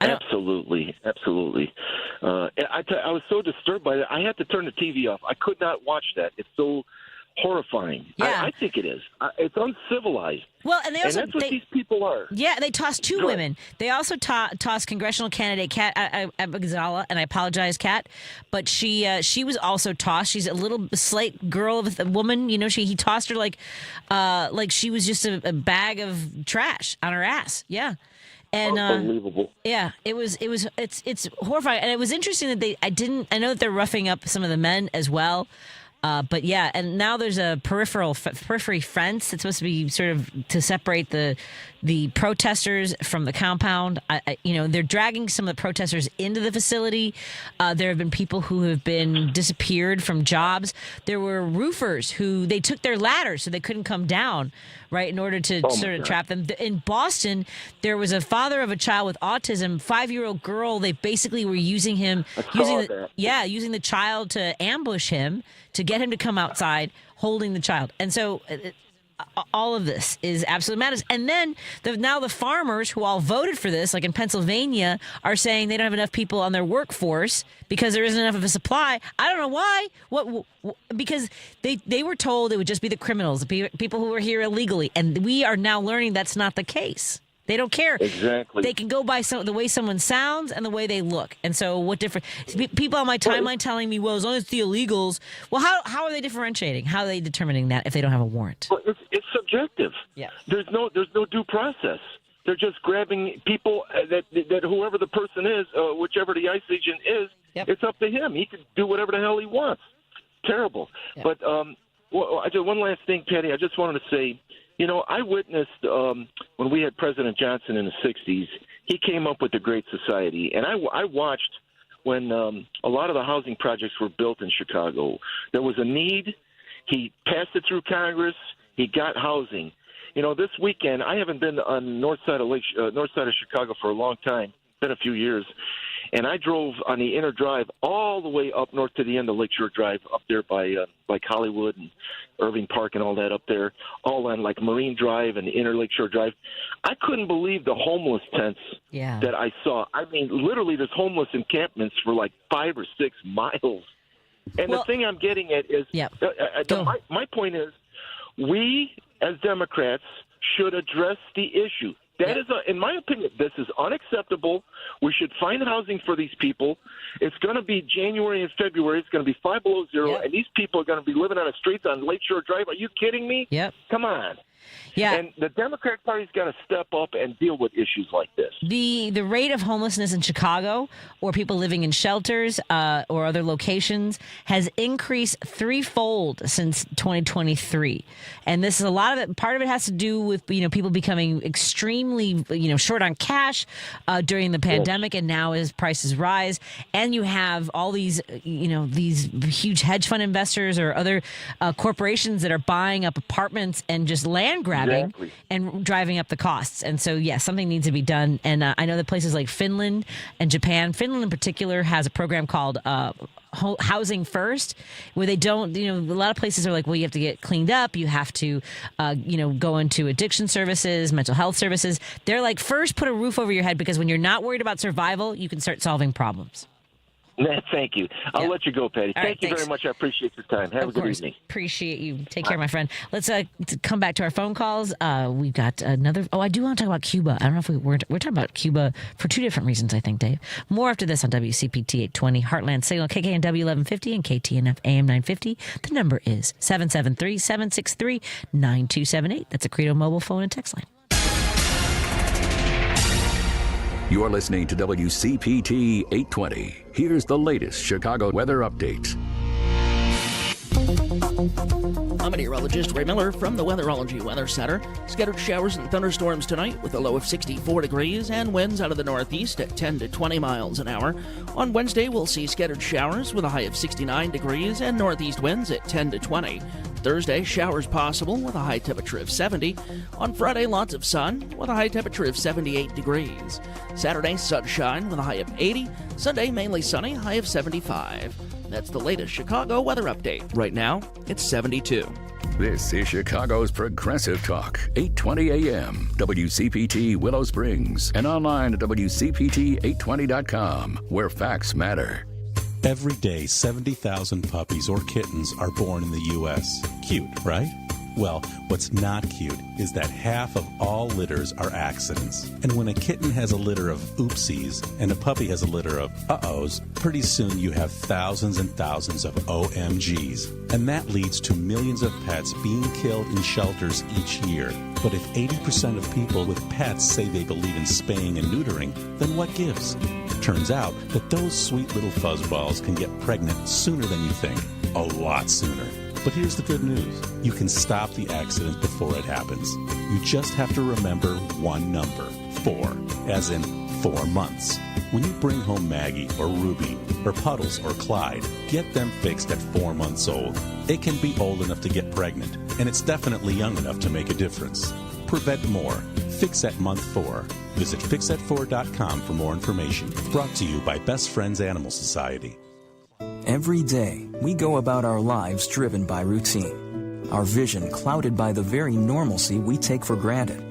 Speaker 15: Absolutely. I was so disturbed by that. I had to turn the TV off. I could not watch that. It's so horrifying. Yeah. I think it is. It's uncivilized.
Speaker 1: Well, and that's
Speaker 15: what these people are.
Speaker 1: Yeah, they tossed two women. They also tossed congressional candidate Kat Abgazala, and I apologize, Kat, but she was also tossed. She's a little slight girl of a woman. He tossed her like she was just a bag of trash on her ass. Yeah. And
Speaker 15: unbelievable.
Speaker 1: Yeah, it's horrifying, and it was interesting that I know that they're roughing up some of the men as well, but yeah, and now there's a periphery fence that's supposed to be sort of to separate the protesters from the compound. They're dragging some of the protesters into the facility. There have been people who have been disappeared from jobs. There were roofers who they took their ladders so they couldn't come down, right, in order to sort of trap them. In Boston, there was a father of a child with autism, 5-year-old girl. They basically were using the child to ambush him, to get him to come outside holding the child. And so all of this is absolutely madness. And then now the farmers who all voted for this, like in Pennsylvania, are saying they don't have enough people on their workforce because there isn't enough of a supply. I don't know why. Because they were told it would just be the criminals, the people who are here illegally. And we are now learning that's not the case. They don't care.
Speaker 15: Exactly.
Speaker 1: They can go by the way someone sounds and the way they look. And so what different people on my timeline telling me, well, as long as it's the illegals. Well, how are they differentiating? How are they determining that if they don't have a warrant?
Speaker 15: Well, it's subjective.
Speaker 1: Yeah.
Speaker 15: There's no due process. They're just grabbing people that whoever the person is, whichever the ICE agent is, it's up to him. He can do whatever the hell he wants. Terrible. Yeah. But one last thing, Patty. I just wanted to say, I witnessed when we had President Johnson in the 60s, he came up with the Great Society. And I watched when a lot of the housing projects were built in Chicago. There was a need. He passed it through Congress. He got housing. This weekend, I haven't been on north side of Chicago for a long time. Been a few years. And I drove on the inner drive all the way up north to the end of Lakeshore Drive up there by like Hollywood and Irving Park and all that up there, all on like Marine Drive and inner Lakeshore Drive. I couldn't believe the homeless tents that I saw. I mean, literally there's homeless encampments for like 5 or 6 miles. And the thing I'm getting at is, my point is, we as Democrats should address the issue. That is, in my opinion, this is unacceptable. We should find housing for these people. It's going to be January and February. It's going to be 5 below zero, and these people are going to be living on the streets on Lakeshore Drive. Are you kidding me?
Speaker 1: Yep.
Speaker 15: Come on.
Speaker 1: Yeah.
Speaker 15: And the Democratic Party's got to step up and deal with issues like this.
Speaker 1: The rate of homelessness in Chicago, or people living in shelters or other locations, has increased threefold since 2023. And this is a lot of it. Part of it has to do with people becoming extremely short on cash during the pandemic, and now as prices rise, and you have all these these huge hedge fund investors or other corporations that are buying up apartments and just land grabbing and driving up the costs. And so, yes, something needs to be done. And I know that places like Finland and Japan, Finland in particular, has a program called Housing First, where they don't, a lot of places are like, well, you have to get cleaned up. You have to, go into addiction services, mental health services. They're like, first put a roof over your head, because when you're not worried about survival, you can start solving problems.
Speaker 15: Thank you. I'll let you go, Patty. Thank you very much. I appreciate your time. Have a good evening.
Speaker 1: Appreciate you. Take care, my friend. Let's come back to our phone calls. We've got another. Oh, I do want to talk about Cuba. I don't know if we're talking about Cuba for 2 different reasons, I think, Dave. More after this on WCPT 820, Heartland Signal, KKNW 1150, and KTNF AM 950. The number is 773-763-9278. That's a Credo mobile phone and text line.
Speaker 3: You're listening to WCPT 820. Here's the latest Chicago weather update.
Speaker 12: I'm meteorologist Ray Miller from the Weatherology Weather Center. Scattered showers and thunderstorms tonight with a low of 64 degrees and winds out of the northeast at 10 to 20 miles an hour. On Wednesday, we'll see scattered showers with a high of 69 degrees and northeast winds at 10 to 20. Thursday, showers possible with a high temperature of 70. On Friday, lots of sun with a high temperature of 78 degrees. Saturday, sunshine with a high of 80. Sunday, mainly sunny, high of 75. That's the latest Chicago weather update. Right now, it's 72.
Speaker 3: This is Chicago's Progressive Talk, 820 AM, WCPT Willow Springs, and online at WCPT820.com, where facts matter.
Speaker 16: Every day, 70,000 puppies or kittens are born in the U.S. Cute, right? Well, what's not cute is that half of all litters are accidents. And when a kitten has a litter of oopsies and a puppy has a litter of uh-ohs, pretty soon you have thousands and thousands of OMGs. And that leads to millions of pets being killed in shelters each year. But if 80% of people with pets say they believe in spaying and neutering, then what gives? Turns out that those sweet little fuzzballs can get pregnant sooner than you think. A lot sooner. But here's the good news. You can stop the accident before it happens. You just have to remember one number, 4, as in 4 months. When you bring home Maggie or Ruby or Puddles or Clyde, get them fixed at 4 months old. It can be old enough to get pregnant, and it's definitely young enough to make a difference. Prevent more. Fix at month 4. Visit fixat4.com for more information. Brought to you by Best Friends Animal Society.
Speaker 17: Every day, we go about our lives driven by routine, our vision clouded by the very normalcy we take for granted.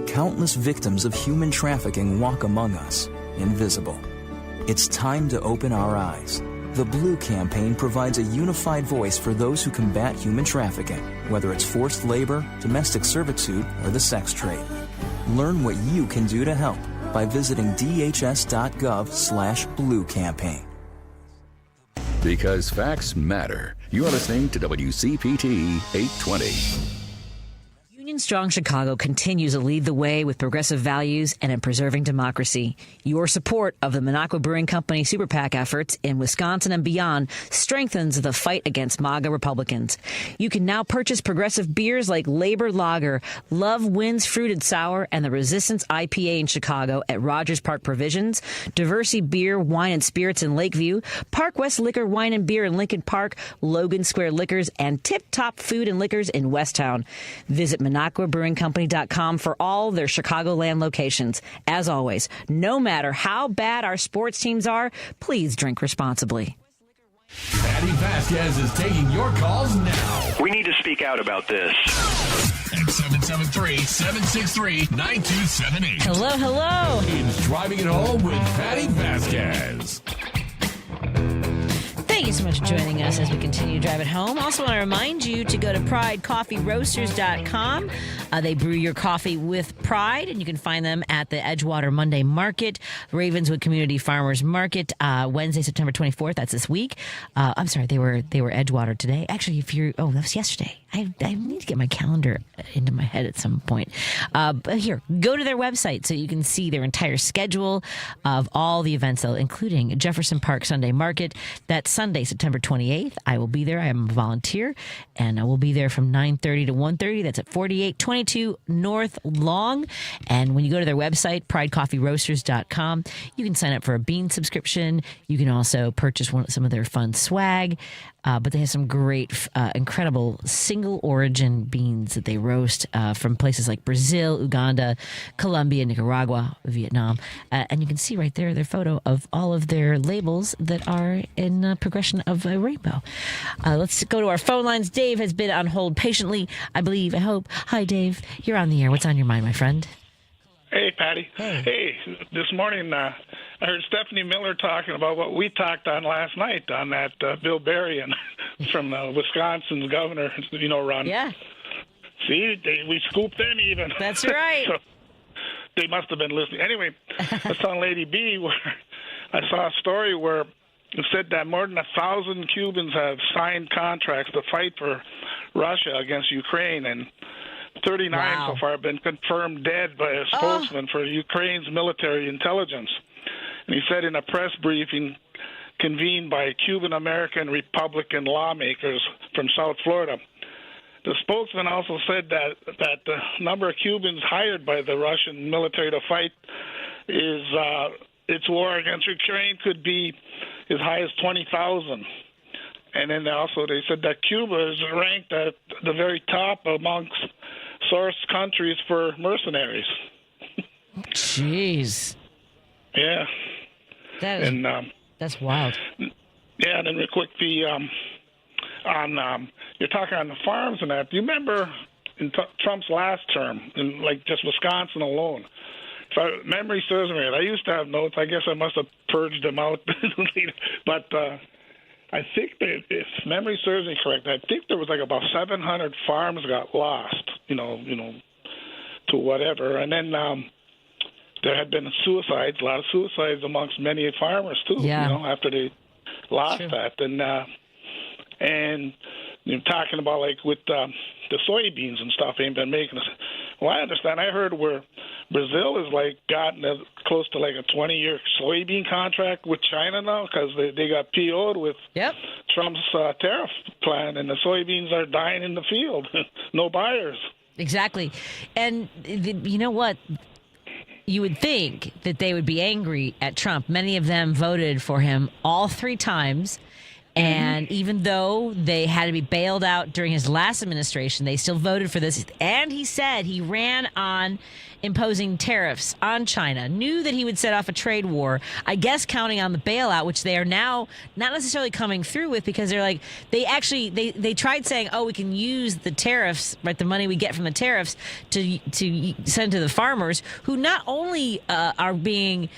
Speaker 17: Countless victims of human trafficking walk among us, invisible. It's time to open our eyes. The Blue Campaign provides a unified voice for those who combat human trafficking, whether it's forced labor, domestic servitude, or the sex trade. Learn what you can do to help by visiting dhs.gov/Blue Campaign.
Speaker 3: Because facts matter. You're listening to WCPT 820.
Speaker 1: Union Strong Chicago continues to lead the way with progressive values and in preserving democracy. Your support of the Minocqua Brewing Company Super PAC efforts in Wisconsin and beyond strengthens the fight against MAGA Republicans. You can now purchase progressive beers like Labor Lager, Love Wins Fruited Sour, and the Resistance IPA in Chicago at Rogers Park Provisions, Diversey Beer, Wine, and Spirits in Lakeview, Park West Liquor, Wine, and Beer in Lincoln Park, Logan Square Liquors, and Tip Top Food and Liquors in Westtown. Visit Minocqua NaquaBrewingCompany.com for all their Chicagoland locations. As always, no matter how bad our sports teams are, please drink responsibly.
Speaker 8: Patti Vasquez is taking your calls now.
Speaker 18: We need to speak out about this.
Speaker 8: At 773-763-9278.
Speaker 1: Hello.
Speaker 8: It's Driving It Home with Patti Vasquez.
Speaker 1: Thank you so much for joining us as we continue to drive it home. Also want to remind you to go to pridecoffeeroasters.com. They brew your coffee with pride, and you can find them at the Edgewater Monday Market, Ravenswood Community Farmers Market, Wednesday, September 24th. That's this week. I'm sorry, they were Edgewater today. Actually, that was yesterday. I need to get my calendar into my head at some point. But here, go to their website so you can see their entire schedule of all the events, including Jefferson Park Sunday Market. That's Sunday, September 28th. I will be there. I am a volunteer, and I will be there from 9:30 to 1:30. That's at 4822 North Long. And when you go to their website, pridecoffeeroasters.com, you can sign up for a bean subscription. You can also purchase some of their fun swag. But they have some great, incredible single origin beans that they roast from places like Brazil, Uganda, Colombia, Nicaragua, Vietnam. And you can see right there their photo of all of their labels that are in progression of a rainbow. Let's go to our phone lines. Dave has been on hold patiently, I believe, I hope. Hi, Dave. You're on the air. What's on your mind, my friend?
Speaker 19: Hey, Patty. Hey, this morning I heard Stephanie Miller talking about what we talked on last night on that Bill Berrien from Wisconsin's governor, run.
Speaker 1: Yeah.
Speaker 19: See, we scooped them even.
Speaker 1: That's right.
Speaker 19: So they must have been listening. Anyway, I was telling Lady B where I saw a story where it said that more than 1,000 Cubans have signed contracts to fight for Russia against Ukraine, and 39 so far have been confirmed dead by a spokesman for Ukraine's military intelligence. And he said in a press briefing convened by Cuban-American Republican lawmakers from South Florida. The spokesman also said that the number of Cubans hired by the Russian military to fight its war against Ukraine could be as high as 20,000. And then they said that Cuba is ranked at the very top amongst source countries for mercenaries.
Speaker 1: Jeez.
Speaker 19: Yeah.
Speaker 1: That's wild.
Speaker 19: Yeah, and then real quick, you're talking on the farms and that. Do you remember in Trump's last term, in just Wisconsin alone? If memory serves me right, I used to have notes. I guess I must have purged them out. But I think that if memory serves me correct, I think there was about 700 farms got lost, to whatever. And then there had been suicides, a lot of suicides amongst many farmers too, after they lost that. And you're talking about with the soybeans and stuff ain't been making us. Well, I understand. I heard where Brazil has gotten close to a 20-year soybean contract with China now because they got PO'd with Trump's tariff plan, and the soybeans are dying in the field. No buyers.
Speaker 1: Exactly. And you know what? You would think that they would be angry at Trump. Many of them voted for him all 3 times. And even though they had to be bailed out during his last administration, they still voted for this. And he said he ran on imposing tariffs on China, knew that he would set off a trade war, I guess counting on the bailout, which they are now not necessarily coming through with because they're they tried saying, we can use the tariffs, right, the money we get from the tariffs to send to the farmers who not only are being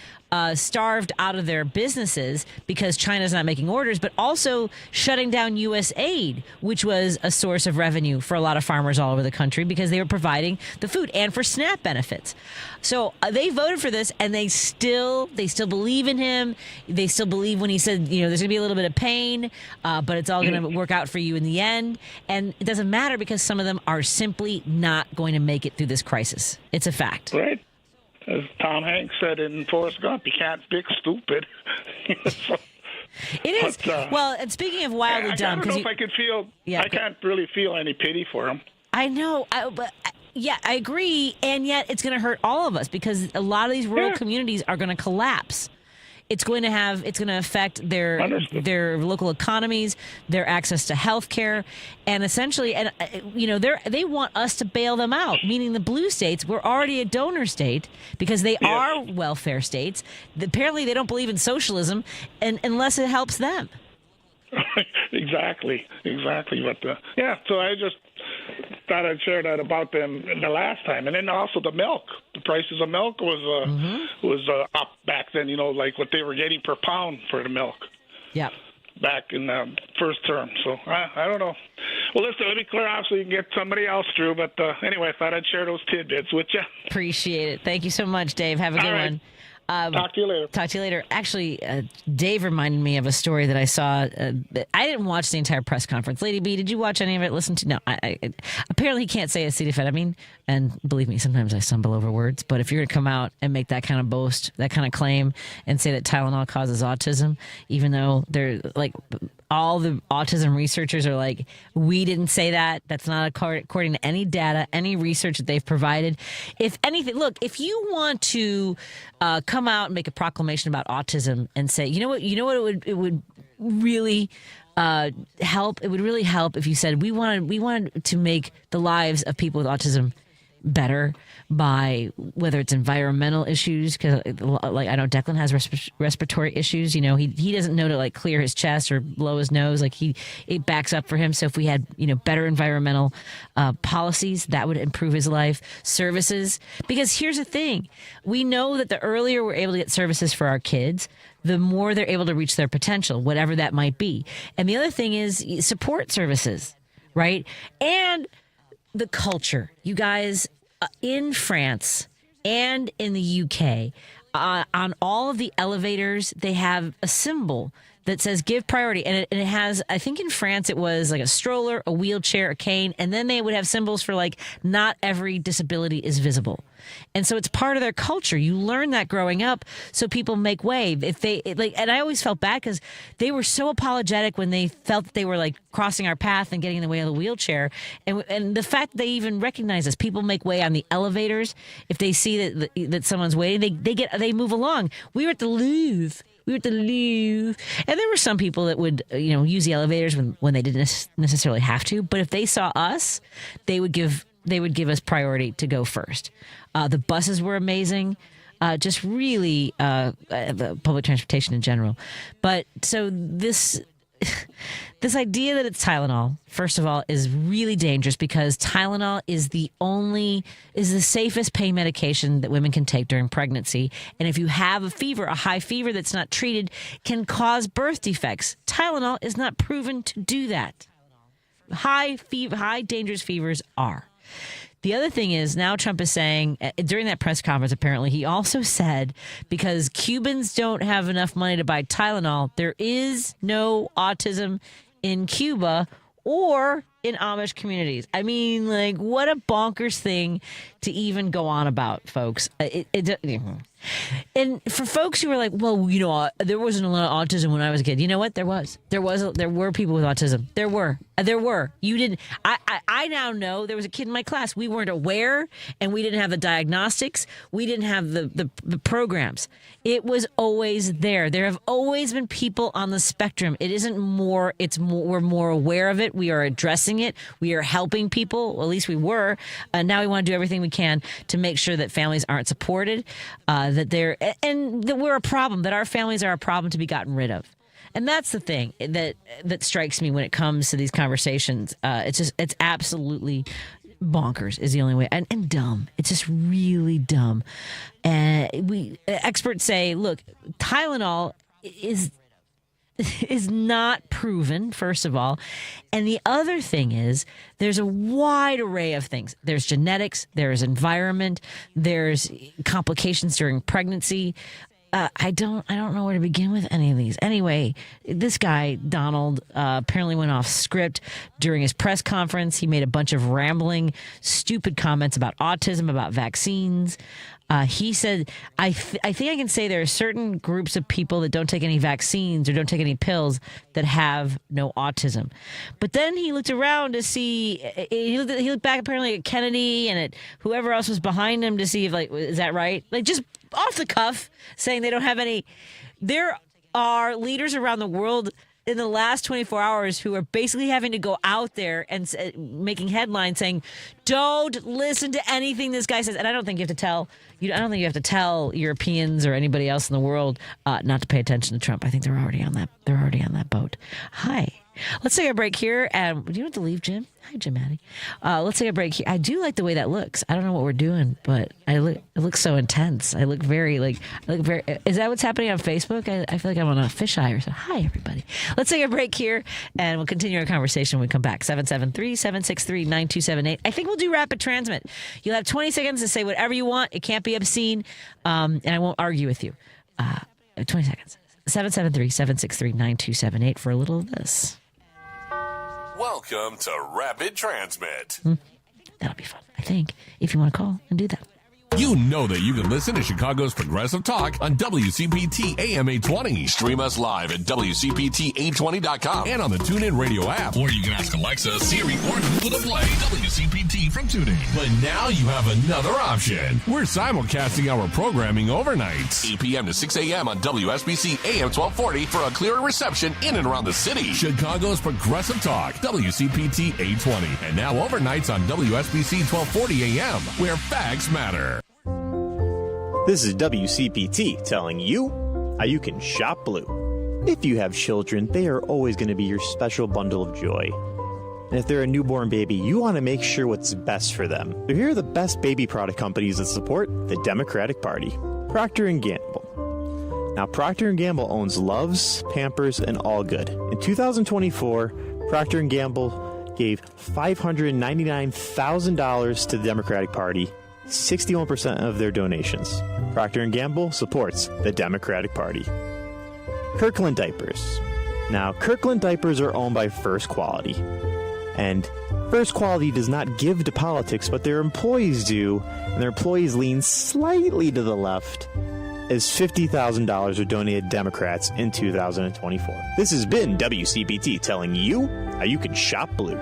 Speaker 1: starved out of their businesses because China's not making orders, but also shutting down U.S. aid, which was a source of revenue for a lot of farmers all over the country because they were providing the food and for SNAP benefits. So they voted for this, and they still believe in him. They still believe when he said, there's going to be a little bit of pain, but it's all going to work out for you in the end. And it doesn't matter because some of them are simply not going to make it through this crisis. It's a fact.
Speaker 19: Right. As Tom Hanks said in Forrest Gump, you can't fix stupid.
Speaker 1: It is. Well, and speaking of wildly dumb,
Speaker 19: I don't know if I could feel. I can't really feel any pity for him.
Speaker 1: I know, but I agree, and yet it's going to hurt all of us because a lot of these rural communities are going to collapse It's going to affect their local economies, their access to health care, and essentially, they want us to bail them out, meaning the blue states. We're already a donor state because they are welfare states. Apparently, they don't believe in socialism unless it helps them.
Speaker 19: Exactly. But so I just thought I'd share that about them the last time, and then also the milk. The prices of milk was up back then. Like what they were getting per pound for the milk.
Speaker 1: Yeah.
Speaker 19: Back in the first term. So I don't know. Well, listen, let me clear off so you can get somebody else through. But anyway, I thought I'd share those tidbits with you.
Speaker 1: Appreciate it. Thank you so much, Dave. Have a good one.
Speaker 19: Talk to you later.
Speaker 1: Actually, Dave reminded me of a story that I saw. I didn't watch the entire press conference. Lady B, did you watch any of it? Listen to? No. Apparently, he can't say acetaminophen. And believe me, sometimes I stumble over words. But if you're going to come out and make that kind of boast, that kind of claim, and say that Tylenol causes autism, even though they're like all the autism researchers are like, we didn't say that. That's not according to any data, any research that they've provided. If anything, look, if you want to come out and make a proclamation about autism and say, you know what, it would really help. It would really help if you said we wanted to make the lives of people with autism better by whether it's environmental issues, because like I know Declan has respiratory issues. He doesn't know to like clear his chest or blow his nose. Like it backs up for him. So if we had better environmental policies, that would improve his life. Services, because here's the thing, we know that the earlier we're able to get services for our kids, the more they're able to reach their potential, whatever that might be. And the other thing is support services, right? And the culture, you guys, in France and in the UK, on all of the elevators, they have a symbol that says give priority. And it has, I think in France, it was like a stroller, a wheelchair, a cane. And then they would have symbols for like not every disability is visible. And so it's part of their culture. You learn that growing up, so people make way. And I always felt bad because they were so apologetic when they felt that they were like crossing our path and getting in the way of the wheelchair. And the fact that they even recognize us, people make way on the elevators. If they see that someone's waiting, they move along. We were at the Louvre. And there were some people that would, use the elevators when they didn't necessarily have to. But if they saw us, they would give us priority to go first. The buses were amazing. Just really the public transportation in general. But so this idea that it's Tylenol, first of all, is really dangerous because Tylenol is the safest pain medication that women can take during pregnancy. And if you have a high fever that's not treated, can cause birth defects. Tylenol is not proven to do that. High dangerous fevers are. The other thing is now Trump is saying during that press conference, apparently he also said because Cubans don't have enough money to buy Tylenol, there is no autism in Cuba or in Amish communities. I mean, like, what a bonkers thing to even go on about, folks. And for folks who were like, well, there wasn't a lot of autism when I was a kid. You know what? There were people with autism. There were. You didn't. I now know there was a kid in my class. We weren't aware, and we didn't have the diagnostics. We didn't have the programs. It was always there. There have always been people on the spectrum. It isn't more. It's more. We're more aware of it. We are addressing it. We are helping people. Well, at least we were. Now we want to do everything we can to make sure that families aren't supported. That we're a problem. That our families are a problem to be gotten rid of. And that's the thing that strikes me when it comes to these conversations. It's absolutely bonkers is the only way, and dumb. It's just really dumb. And experts say, look, Tylenol is not proven, first of all. And the other thing is there's a wide array of things. There's genetics, there's environment, there's complications during pregnancy. I don't know where to begin with any of these. Anyway, this guy, Donald, apparently went off script during his press conference. He made a bunch of rambling, stupid comments about autism, about vaccines. He said, I think I can say there are certain groups of people that don't take any vaccines or don't take any pills that have no autism. But then he looked around to see, he looked back apparently at Kennedy and at whoever else was behind him to see if, like, is that right? Like, just off the cuff saying they don't have any there are leaders around the world in the last 24 hours who are basically having to go out there and making headlines saying, don't listen to anything this guy says. And I don't think you have to tell Europeans or anybody else in the world not to pay attention to Trump. I think they're already on that boat. Hi. Let's take a break here. And do you have to leave, Jim? Hi, Jim Maddie. Let's take a break here. I do like the way that looks. I don't know what we're doing, but it looks so intense. I look very. Is that what's happening on Facebook? I feel like I'm on a fisheye or something. Hi, everybody. Let's take a break here, and we'll continue our conversation when we come back. 773-763-9278. I think we'll do rapid transmit. You'll have 20 seconds to say whatever you want. It can't be obscene, and I won't argue with you. 20 seconds. 773-763-9278 for a little of this.
Speaker 8: Welcome to Rapid Transmit.
Speaker 1: That'll be fun, I think, if you want to call and do that.
Speaker 8: You know that you can listen to Chicago's Progressive Talk on WCPT AM 820. Stream us live at WCPT820.com and on the TuneIn Radio app. Or you can ask Alexa, Siri, or Google to play WCPT from TuneIn. But now you have another option. We're simulcasting our programming overnight. 8 p.m. to 6 a.m. on WSBC AM 1240 for a clearer reception in and around the city. Chicago's Progressive Talk, WCPT 820. And now overnights on WSBC 1240 AM, where facts matter.
Speaker 18: This is WCPT telling you how you can shop blue. If you have children, they are always going to be your special bundle of joy. And if they're a newborn baby, you want to make sure what's best for them. So here are the best baby product companies that support the Democratic Party. Procter & Gamble. Now, Procter & Gamble owns Luvs, Pampers, and All Good. In 2024, Procter & Gamble gave $599,000 to the Democratic Party, 61% of their donations. Procter & Gamble supports the Democratic Party. Kirkland Diapers. Now, Kirkland Diapers are owned by First Quality. And First Quality does not give to politics, but their employees do. And their employees lean slightly to the left, as $50,000 are donated to Democrats in 2024. This has been WCPT telling you how you can shop blue.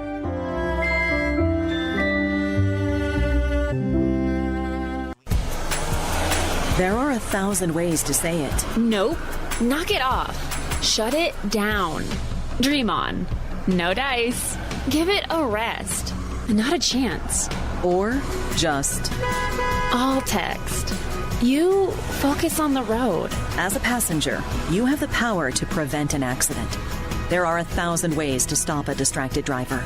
Speaker 20: There are 1,000 ways to say it.
Speaker 21: Nope. Knock it off. Shut it down. Dream on. No dice. Give it a rest. Not a chance.
Speaker 20: Or just
Speaker 21: all text. You focus on the road.
Speaker 20: As a passenger, you have the power to prevent an accident. There are 1,000 ways to stop a distracted driver.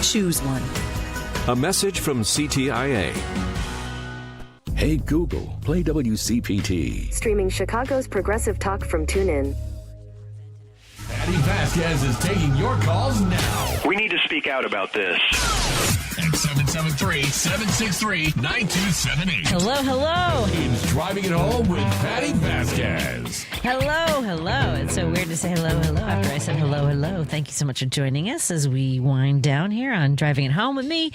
Speaker 20: Choose one.
Speaker 22: A message from CTIA.
Speaker 3: Hey Google, play WCPT.
Speaker 4: Streaming Chicago's Progressive Talk from TuneIn.
Speaker 8: Patti Vasquez is taking your calls now.
Speaker 23: We need to speak out about this.
Speaker 8: At 773-763-9278.
Speaker 1: Hello.
Speaker 8: It's Driving It Home with Patti Vasquez.
Speaker 1: Hello. It's so weird to say hello after I said hello. Thank you so much for joining us as we wind down here on Driving It Home with me.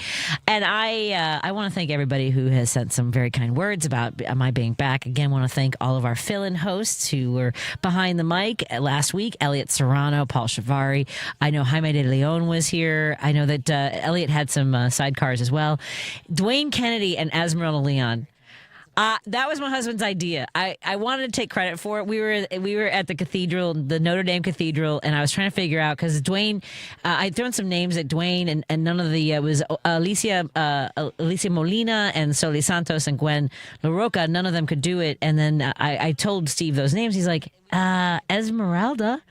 Speaker 1: And I want to thank everybody who has sent some very kind words about my being back. Again, want to thank all of our fill-in hosts who were behind the mic last week. Elliot Serrano, Paul Shavari. I know Jaime de Leon was here. I know that Elliot had some sidecars as well. Dwayne Kennedy and Esmeralda Leon. That was my husband's idea. I wanted to take credit for it. We were at the cathedral, the Notre Dame Cathedral, and I was trying to figure out because Dwayne, I'd thrown some names at Dwayne, and none of the was Alicia Molina and Soli Santos and Gwen LaRocca. None of them could do it. And then I told Steve those names. He's like, Esmeralda.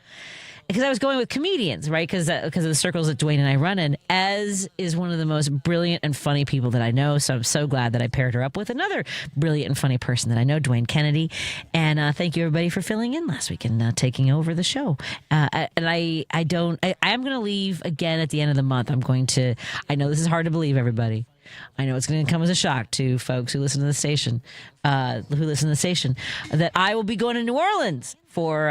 Speaker 1: Because I was going with comedians, right? Because of the circles that Dwayne and I run in. Ez is one of the most brilliant and funny people that I know. So I'm so glad that I paired her up with another brilliant and funny person that I know, Dwayne Kennedy. And thank you, everybody, for filling in last week and taking over the show. And I am going to leave again at the end of the month. I know this is hard to believe, everybody. I know it's going to come as a shock to folks who listen to the station, that I will be going to New Orleans for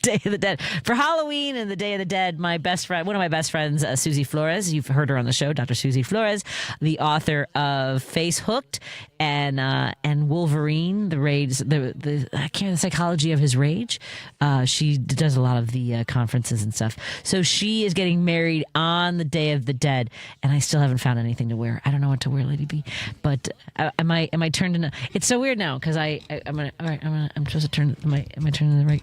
Speaker 1: Day of the Dead. For Halloween and the Day of the Dead, one of my best friends, Susie Flores, you've heard her on the show, Dr. Susie Flores, the author of Face Hooked and Wolverine, the rage, the psychology of his rage. She does a lot of the conferences and stuff. So she is getting married on the Day of the Dead, and I still haven't found anything to wear. I don't know what to wear, Lady B. But am I turned into? It's so weird now because I'm supposed to turn. Am I turning to the right?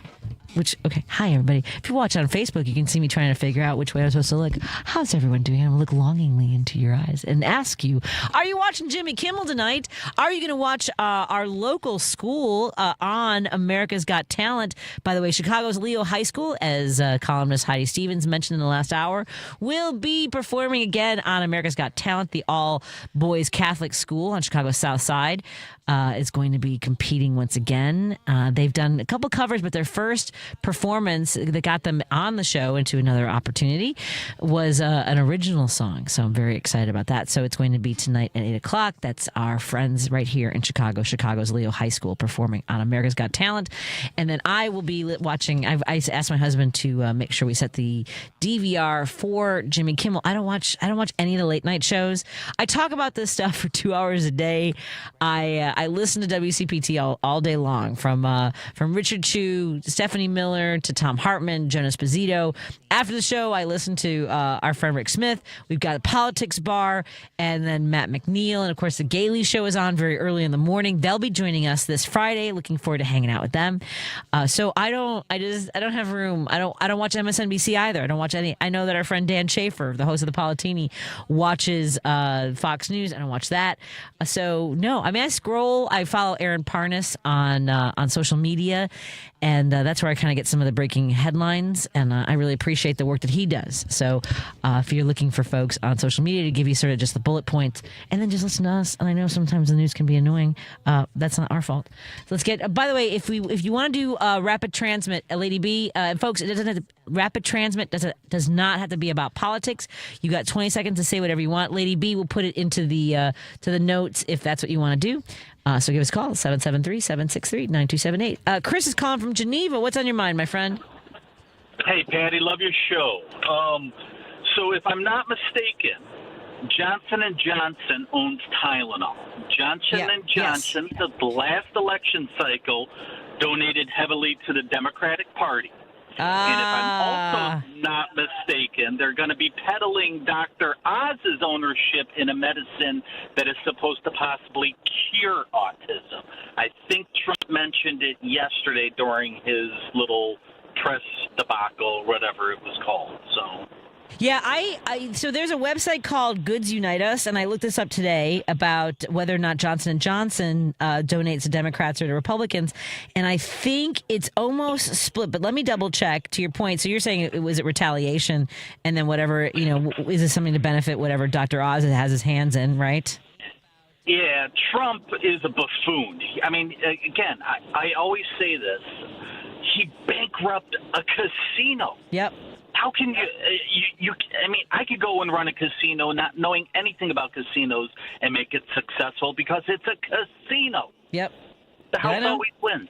Speaker 1: Okay. Hi, everybody. If you watch on Facebook, you can see me trying to figure out which way I'm supposed to look. How's everyone doing? I'm going to look longingly into your eyes and ask you, are you watching Jimmy Kimmel tonight? Are you going to watch our local school on America's Got Talent? By the way, Chicago's Leo High School, as columnist Heidi Stevens mentioned in the last hour, will be performing again on America's Got Talent. The all-boys Catholic school on Chicago's South Side is going to be competing once again. They've done a couple covers, but their first performance that got them on the show into another opportunity was an original song. So I'm very excited about that. So it's going to be tonight at 8 o'clock. That's our friends right here in Chicago, Chicago's Leo High School, performing on America's Got Talent. And then I will be watching. I asked my husband to make sure we set the DVR for Jimmy Kimmel. I don't watch any of the late night shows. I talk about this stuff for 2 hours a day. I listen to WCPT all day long, from Richard Chu, Stephanie Miller, to Tom Hartman, Jonas Esposito. After the show, I listen to our friend Rick Smith. We've got a politics bar, and then Matt McNeil, and of course the Gailey Show is on very early in the morning. They'll be joining us this Friday. Looking forward to hanging out with them. So I don't have room. I don't watch MSNBC either. I don't watch any. I know that our friend Dan Schaefer, the host of the Politini, watches Fox News. I don't watch that. So no, I mean, I scroll. I follow Aaron Parnas on social media, and that's where I kind of get some of the breaking headlines, and I really appreciate the work that he does. So if you're looking for folks on social media to give you sort of just the bullet points, and then just listen to us, and I know sometimes the news can be annoying, that's not our fault. So let's get, by the way, if you want to do rapid transmit, Lady B, folks, it doesn't have to, rapid transmit does not have to be about politics. You got 20 seconds to say whatever you want. Lady B will put it into the notes if that's what you want to do. So give us a call, 773-763-9278. Chris is calling from Geneva. What's on your mind, my friend?
Speaker 5: Hey, Patty, love your show. So if I'm not mistaken, Johnson & Johnson owns Tylenol. Johnson & Johnson, the last election cycle, donated heavily to the Democratic Party. And if I'm also not mistaken, they're going to be peddling Dr. Oz's ownership in a medicine that is supposed to possibly cure autism. I think Trump mentioned it yesterday during his little press debacle, whatever it was called. So.
Speaker 1: Yeah, so there's a website called Goods Unite Us, and I looked this up today about whether or not Johnson & Johnson donates to Democrats or to Republicans, and I think it's almost split, but let me double check to your point. So you're saying it was retaliation, and then whatever, is this something to benefit whatever Dr. Oz has his hands in, right?
Speaker 5: Yeah, Trump is a buffoon. I mean, again, I always say this. He bankrupted a casino.
Speaker 1: Yep.
Speaker 5: How can you? I mean, I could go and run a casino not knowing anything about casinos and make it successful because it's a casino.
Speaker 1: Yep.
Speaker 5: The house always wins.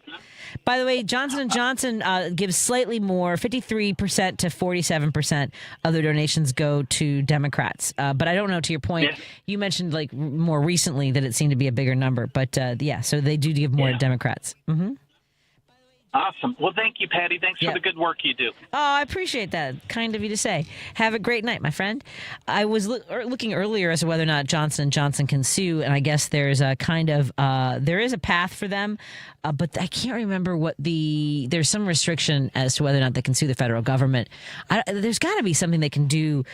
Speaker 1: By the way, Johnson & Johnson gives slightly more, 53% to 47% of their donations go to Democrats. But I don't know, to your point, you mentioned like more recently that it seemed to be a bigger number. But so they do give more to Democrats. Mm-hmm.
Speaker 5: Awesome. Well, thank you, Patty. Thanks for the good work you do.
Speaker 1: Oh, I appreciate that. Kind of you to say. Have a great night, my friend. I was looking earlier as to whether or not Johnson & Johnson can sue, and I guess there's a kind of there is a path for them, but I can't remember there's some restriction as to whether or not they can sue the federal government. There's got to be something they can do,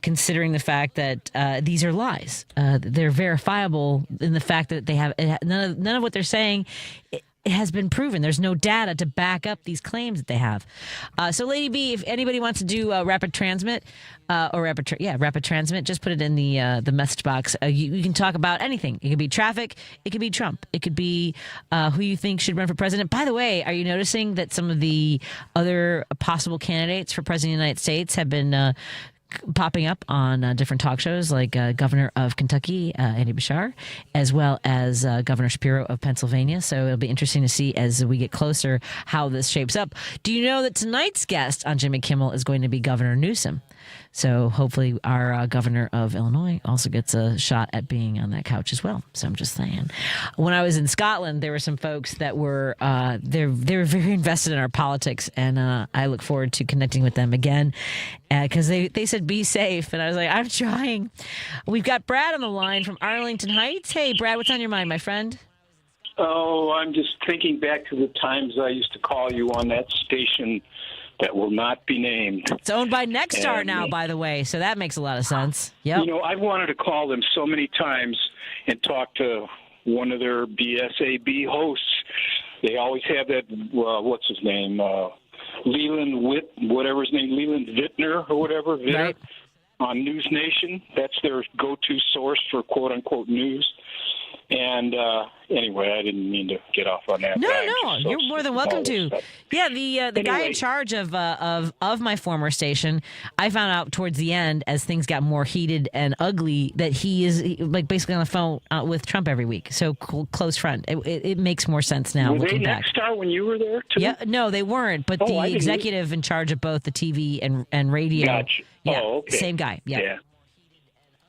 Speaker 1: considering the fact that these are lies. They're verifiable in the fact that they have none of what they're saying. It has been proven. There's no data to back up these claims that they have. So, Lady B, if anybody wants to do rapid transmit rapid transmit, just put it in the message box. You can talk about anything. It could be traffic. It could be Trump. It could be who you think should run for president. By the way, are you noticing that some of the other possible candidates for president of the United States have been popping up on different talk shows like Governor of Kentucky, Andy Bashar, as well as Governor Shapiro of Pennsylvania. So it'll be interesting to see as we get closer how this shapes up. Do you know that tonight's guest on Jimmy Kimmel is going to be Governor Newsom? So hopefully our governor of Illinois also gets a shot at being on that couch as well. So I'm just saying. When I was in Scotland, there were some folks that were they were very invested in our politics, and I look forward to connecting with them again because they said be safe, and I was like, I'm trying. We've got Brad on the line from Arlington Heights. Hey, Brad, what's on your mind, my friend?
Speaker 6: Oh, I'm just thinking back to the times I used to call you on that station that will not be named.
Speaker 1: It's owned by Nexstar now, by the way, so that makes a lot of sense. Yep.
Speaker 6: You know, I've wanted to call them so many times and talk to one of their BSAB hosts. They always have that, what's his name, Leland whatever his name, Leland Vittner or whatever,
Speaker 1: right,
Speaker 6: on News Nation. That's their go-to source for quote-unquote news. And anyway, I didn't mean to get off on that.
Speaker 1: No, you're more than welcome to. Yeah, the guy in charge of my former station, I found out towards the end as things got more heated and ugly that he is like basically on the phone with Trump every week. So close friend. It makes more sense now.
Speaker 6: Were
Speaker 1: looking
Speaker 6: they
Speaker 1: back.
Speaker 6: Nexstar when you were there too?
Speaker 1: Yeah, no, they weren't. But the executive in charge of both the TV and radio.
Speaker 6: Gotcha.
Speaker 1: Yeah,
Speaker 6: okay.
Speaker 1: Same guy. Yeah.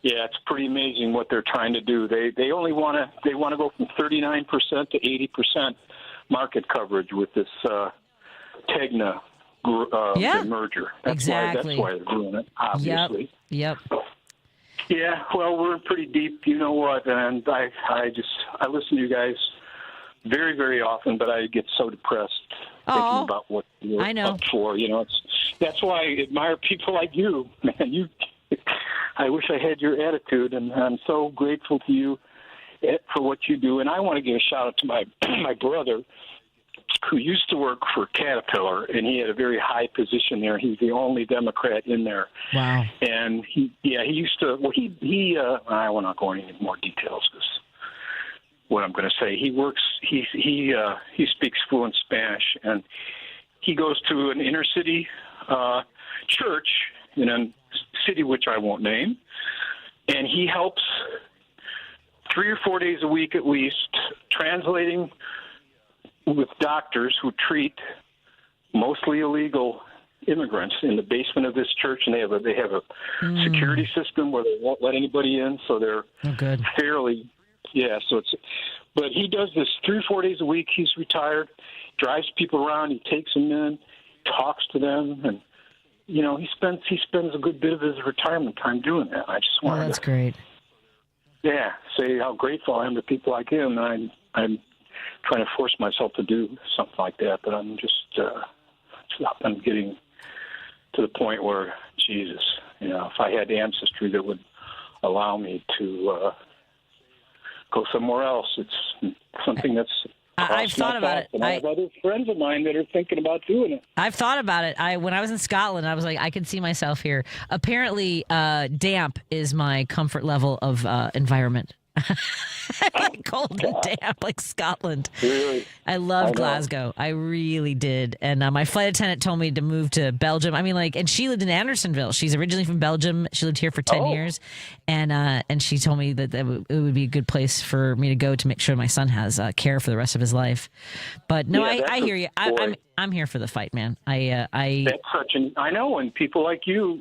Speaker 6: Yeah, it's pretty amazing what they're trying to do. They only want to go from 39% to 80% market coverage with this Tegna merger. That's why they're doing it, obviously.
Speaker 1: Yep.
Speaker 6: Yeah, well, we're pretty deep. You know what? And I listen to you guys very, very often, but I get so depressed thinking about what you're up for. You know, that's why I admire people like you, man. I wish I had your attitude, and I'm so grateful to you for what you do. And I want to give a shout-out to my brother, who used to work for Caterpillar, and he had a very high position there. He's the only Democrat in there.
Speaker 1: Wow.
Speaker 6: And he used to, I will not go into any more details because what I'm going to say. He speaks fluent Spanish, and he goes to an inner city church in a city which I won't name, and he helps 3 or 4 days a week at least translating with doctors who treat mostly illegal immigrants in the basement of this church, and they have a security system where they won't let anybody in, so they're fairly but he does this 3 or 4 days a week. He's retired, drives people around, he takes them in, talks to them, and you know, he spends a good bit of his retirement time doing that. I just wanted
Speaker 1: that's great.
Speaker 6: Yeah, say how grateful I am to people like him. I'm trying to force myself to do something like that, but I'm just I'm getting to the point where, Jesus, you know, if I had ancestry that would allow me to go somewhere else, it's something that's
Speaker 1: I've thought about it.
Speaker 6: And I have other friends of mine that are thinking about doing it.
Speaker 1: I've thought about it. When I was in Scotland, I was like, I could see myself here. Apparently, damp is my comfort level of environment. I like cold and damp, like Scotland.
Speaker 6: Really?
Speaker 1: I love Glasgow. I really did. And my flight attendant told me to move to Belgium. I mean, and she lived in Andersonville. She's originally from Belgium. She lived here for 10 years. And she told me that it would be a good place for me to go to make sure my son has care for the rest of his life. But no, I hear you. I'm here for the fight, man.
Speaker 6: That's I know, and people like you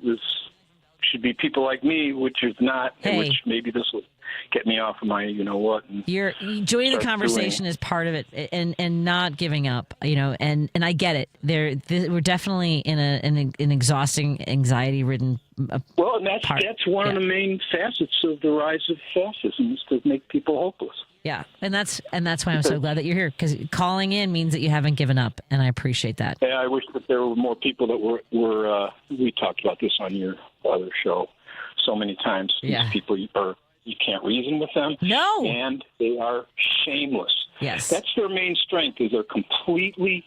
Speaker 6: should be people like me, which is not, which maybe this will get me off of my, you know what.
Speaker 1: You're joining the conversation is part of it, and not giving up, you know, and I get it. We're definitely in an exhausting, anxiety-ridden.
Speaker 6: Well, and that's one of the main facets of the rise of fascism, is to make people hopeless.
Speaker 1: Yeah, and that's why I'm so glad that you're here, because calling in means that you haven't given up, and I appreciate that.
Speaker 6: Yeah, I wish that there were more people that were we talked about this on your other show so many times.
Speaker 1: Yeah.
Speaker 6: These people you can't reason with them.
Speaker 1: No.
Speaker 6: And they are shameless.
Speaker 1: Yes.
Speaker 6: That's their main strength, is they're completely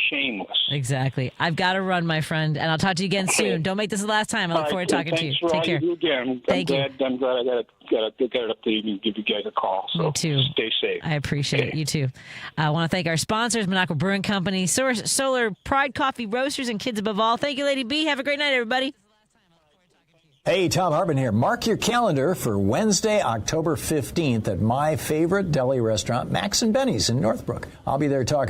Speaker 6: shameless.
Speaker 1: Exactly. I've got to run, my friend, and I'll talk to you again soon. Don't make this the last time. I look forward to talking to you. Take care.
Speaker 6: You again.
Speaker 1: Thank you.
Speaker 6: I'm glad I got it up to you and give you guys a call. So
Speaker 1: Me too.
Speaker 6: Stay safe.
Speaker 1: I appreciate it. You too. I want to thank our sponsors, Monaco Brewing Company, Solar, Pride Coffee Roasters, and Kids Above All. Thank you, Lady B. Have a great night, everybody.
Speaker 7: Hey, Tom Harbin here. Mark your calendar for Wednesday, October 15th at my favorite deli restaurant, Max and Benny's in Northbrook. I'll be there talking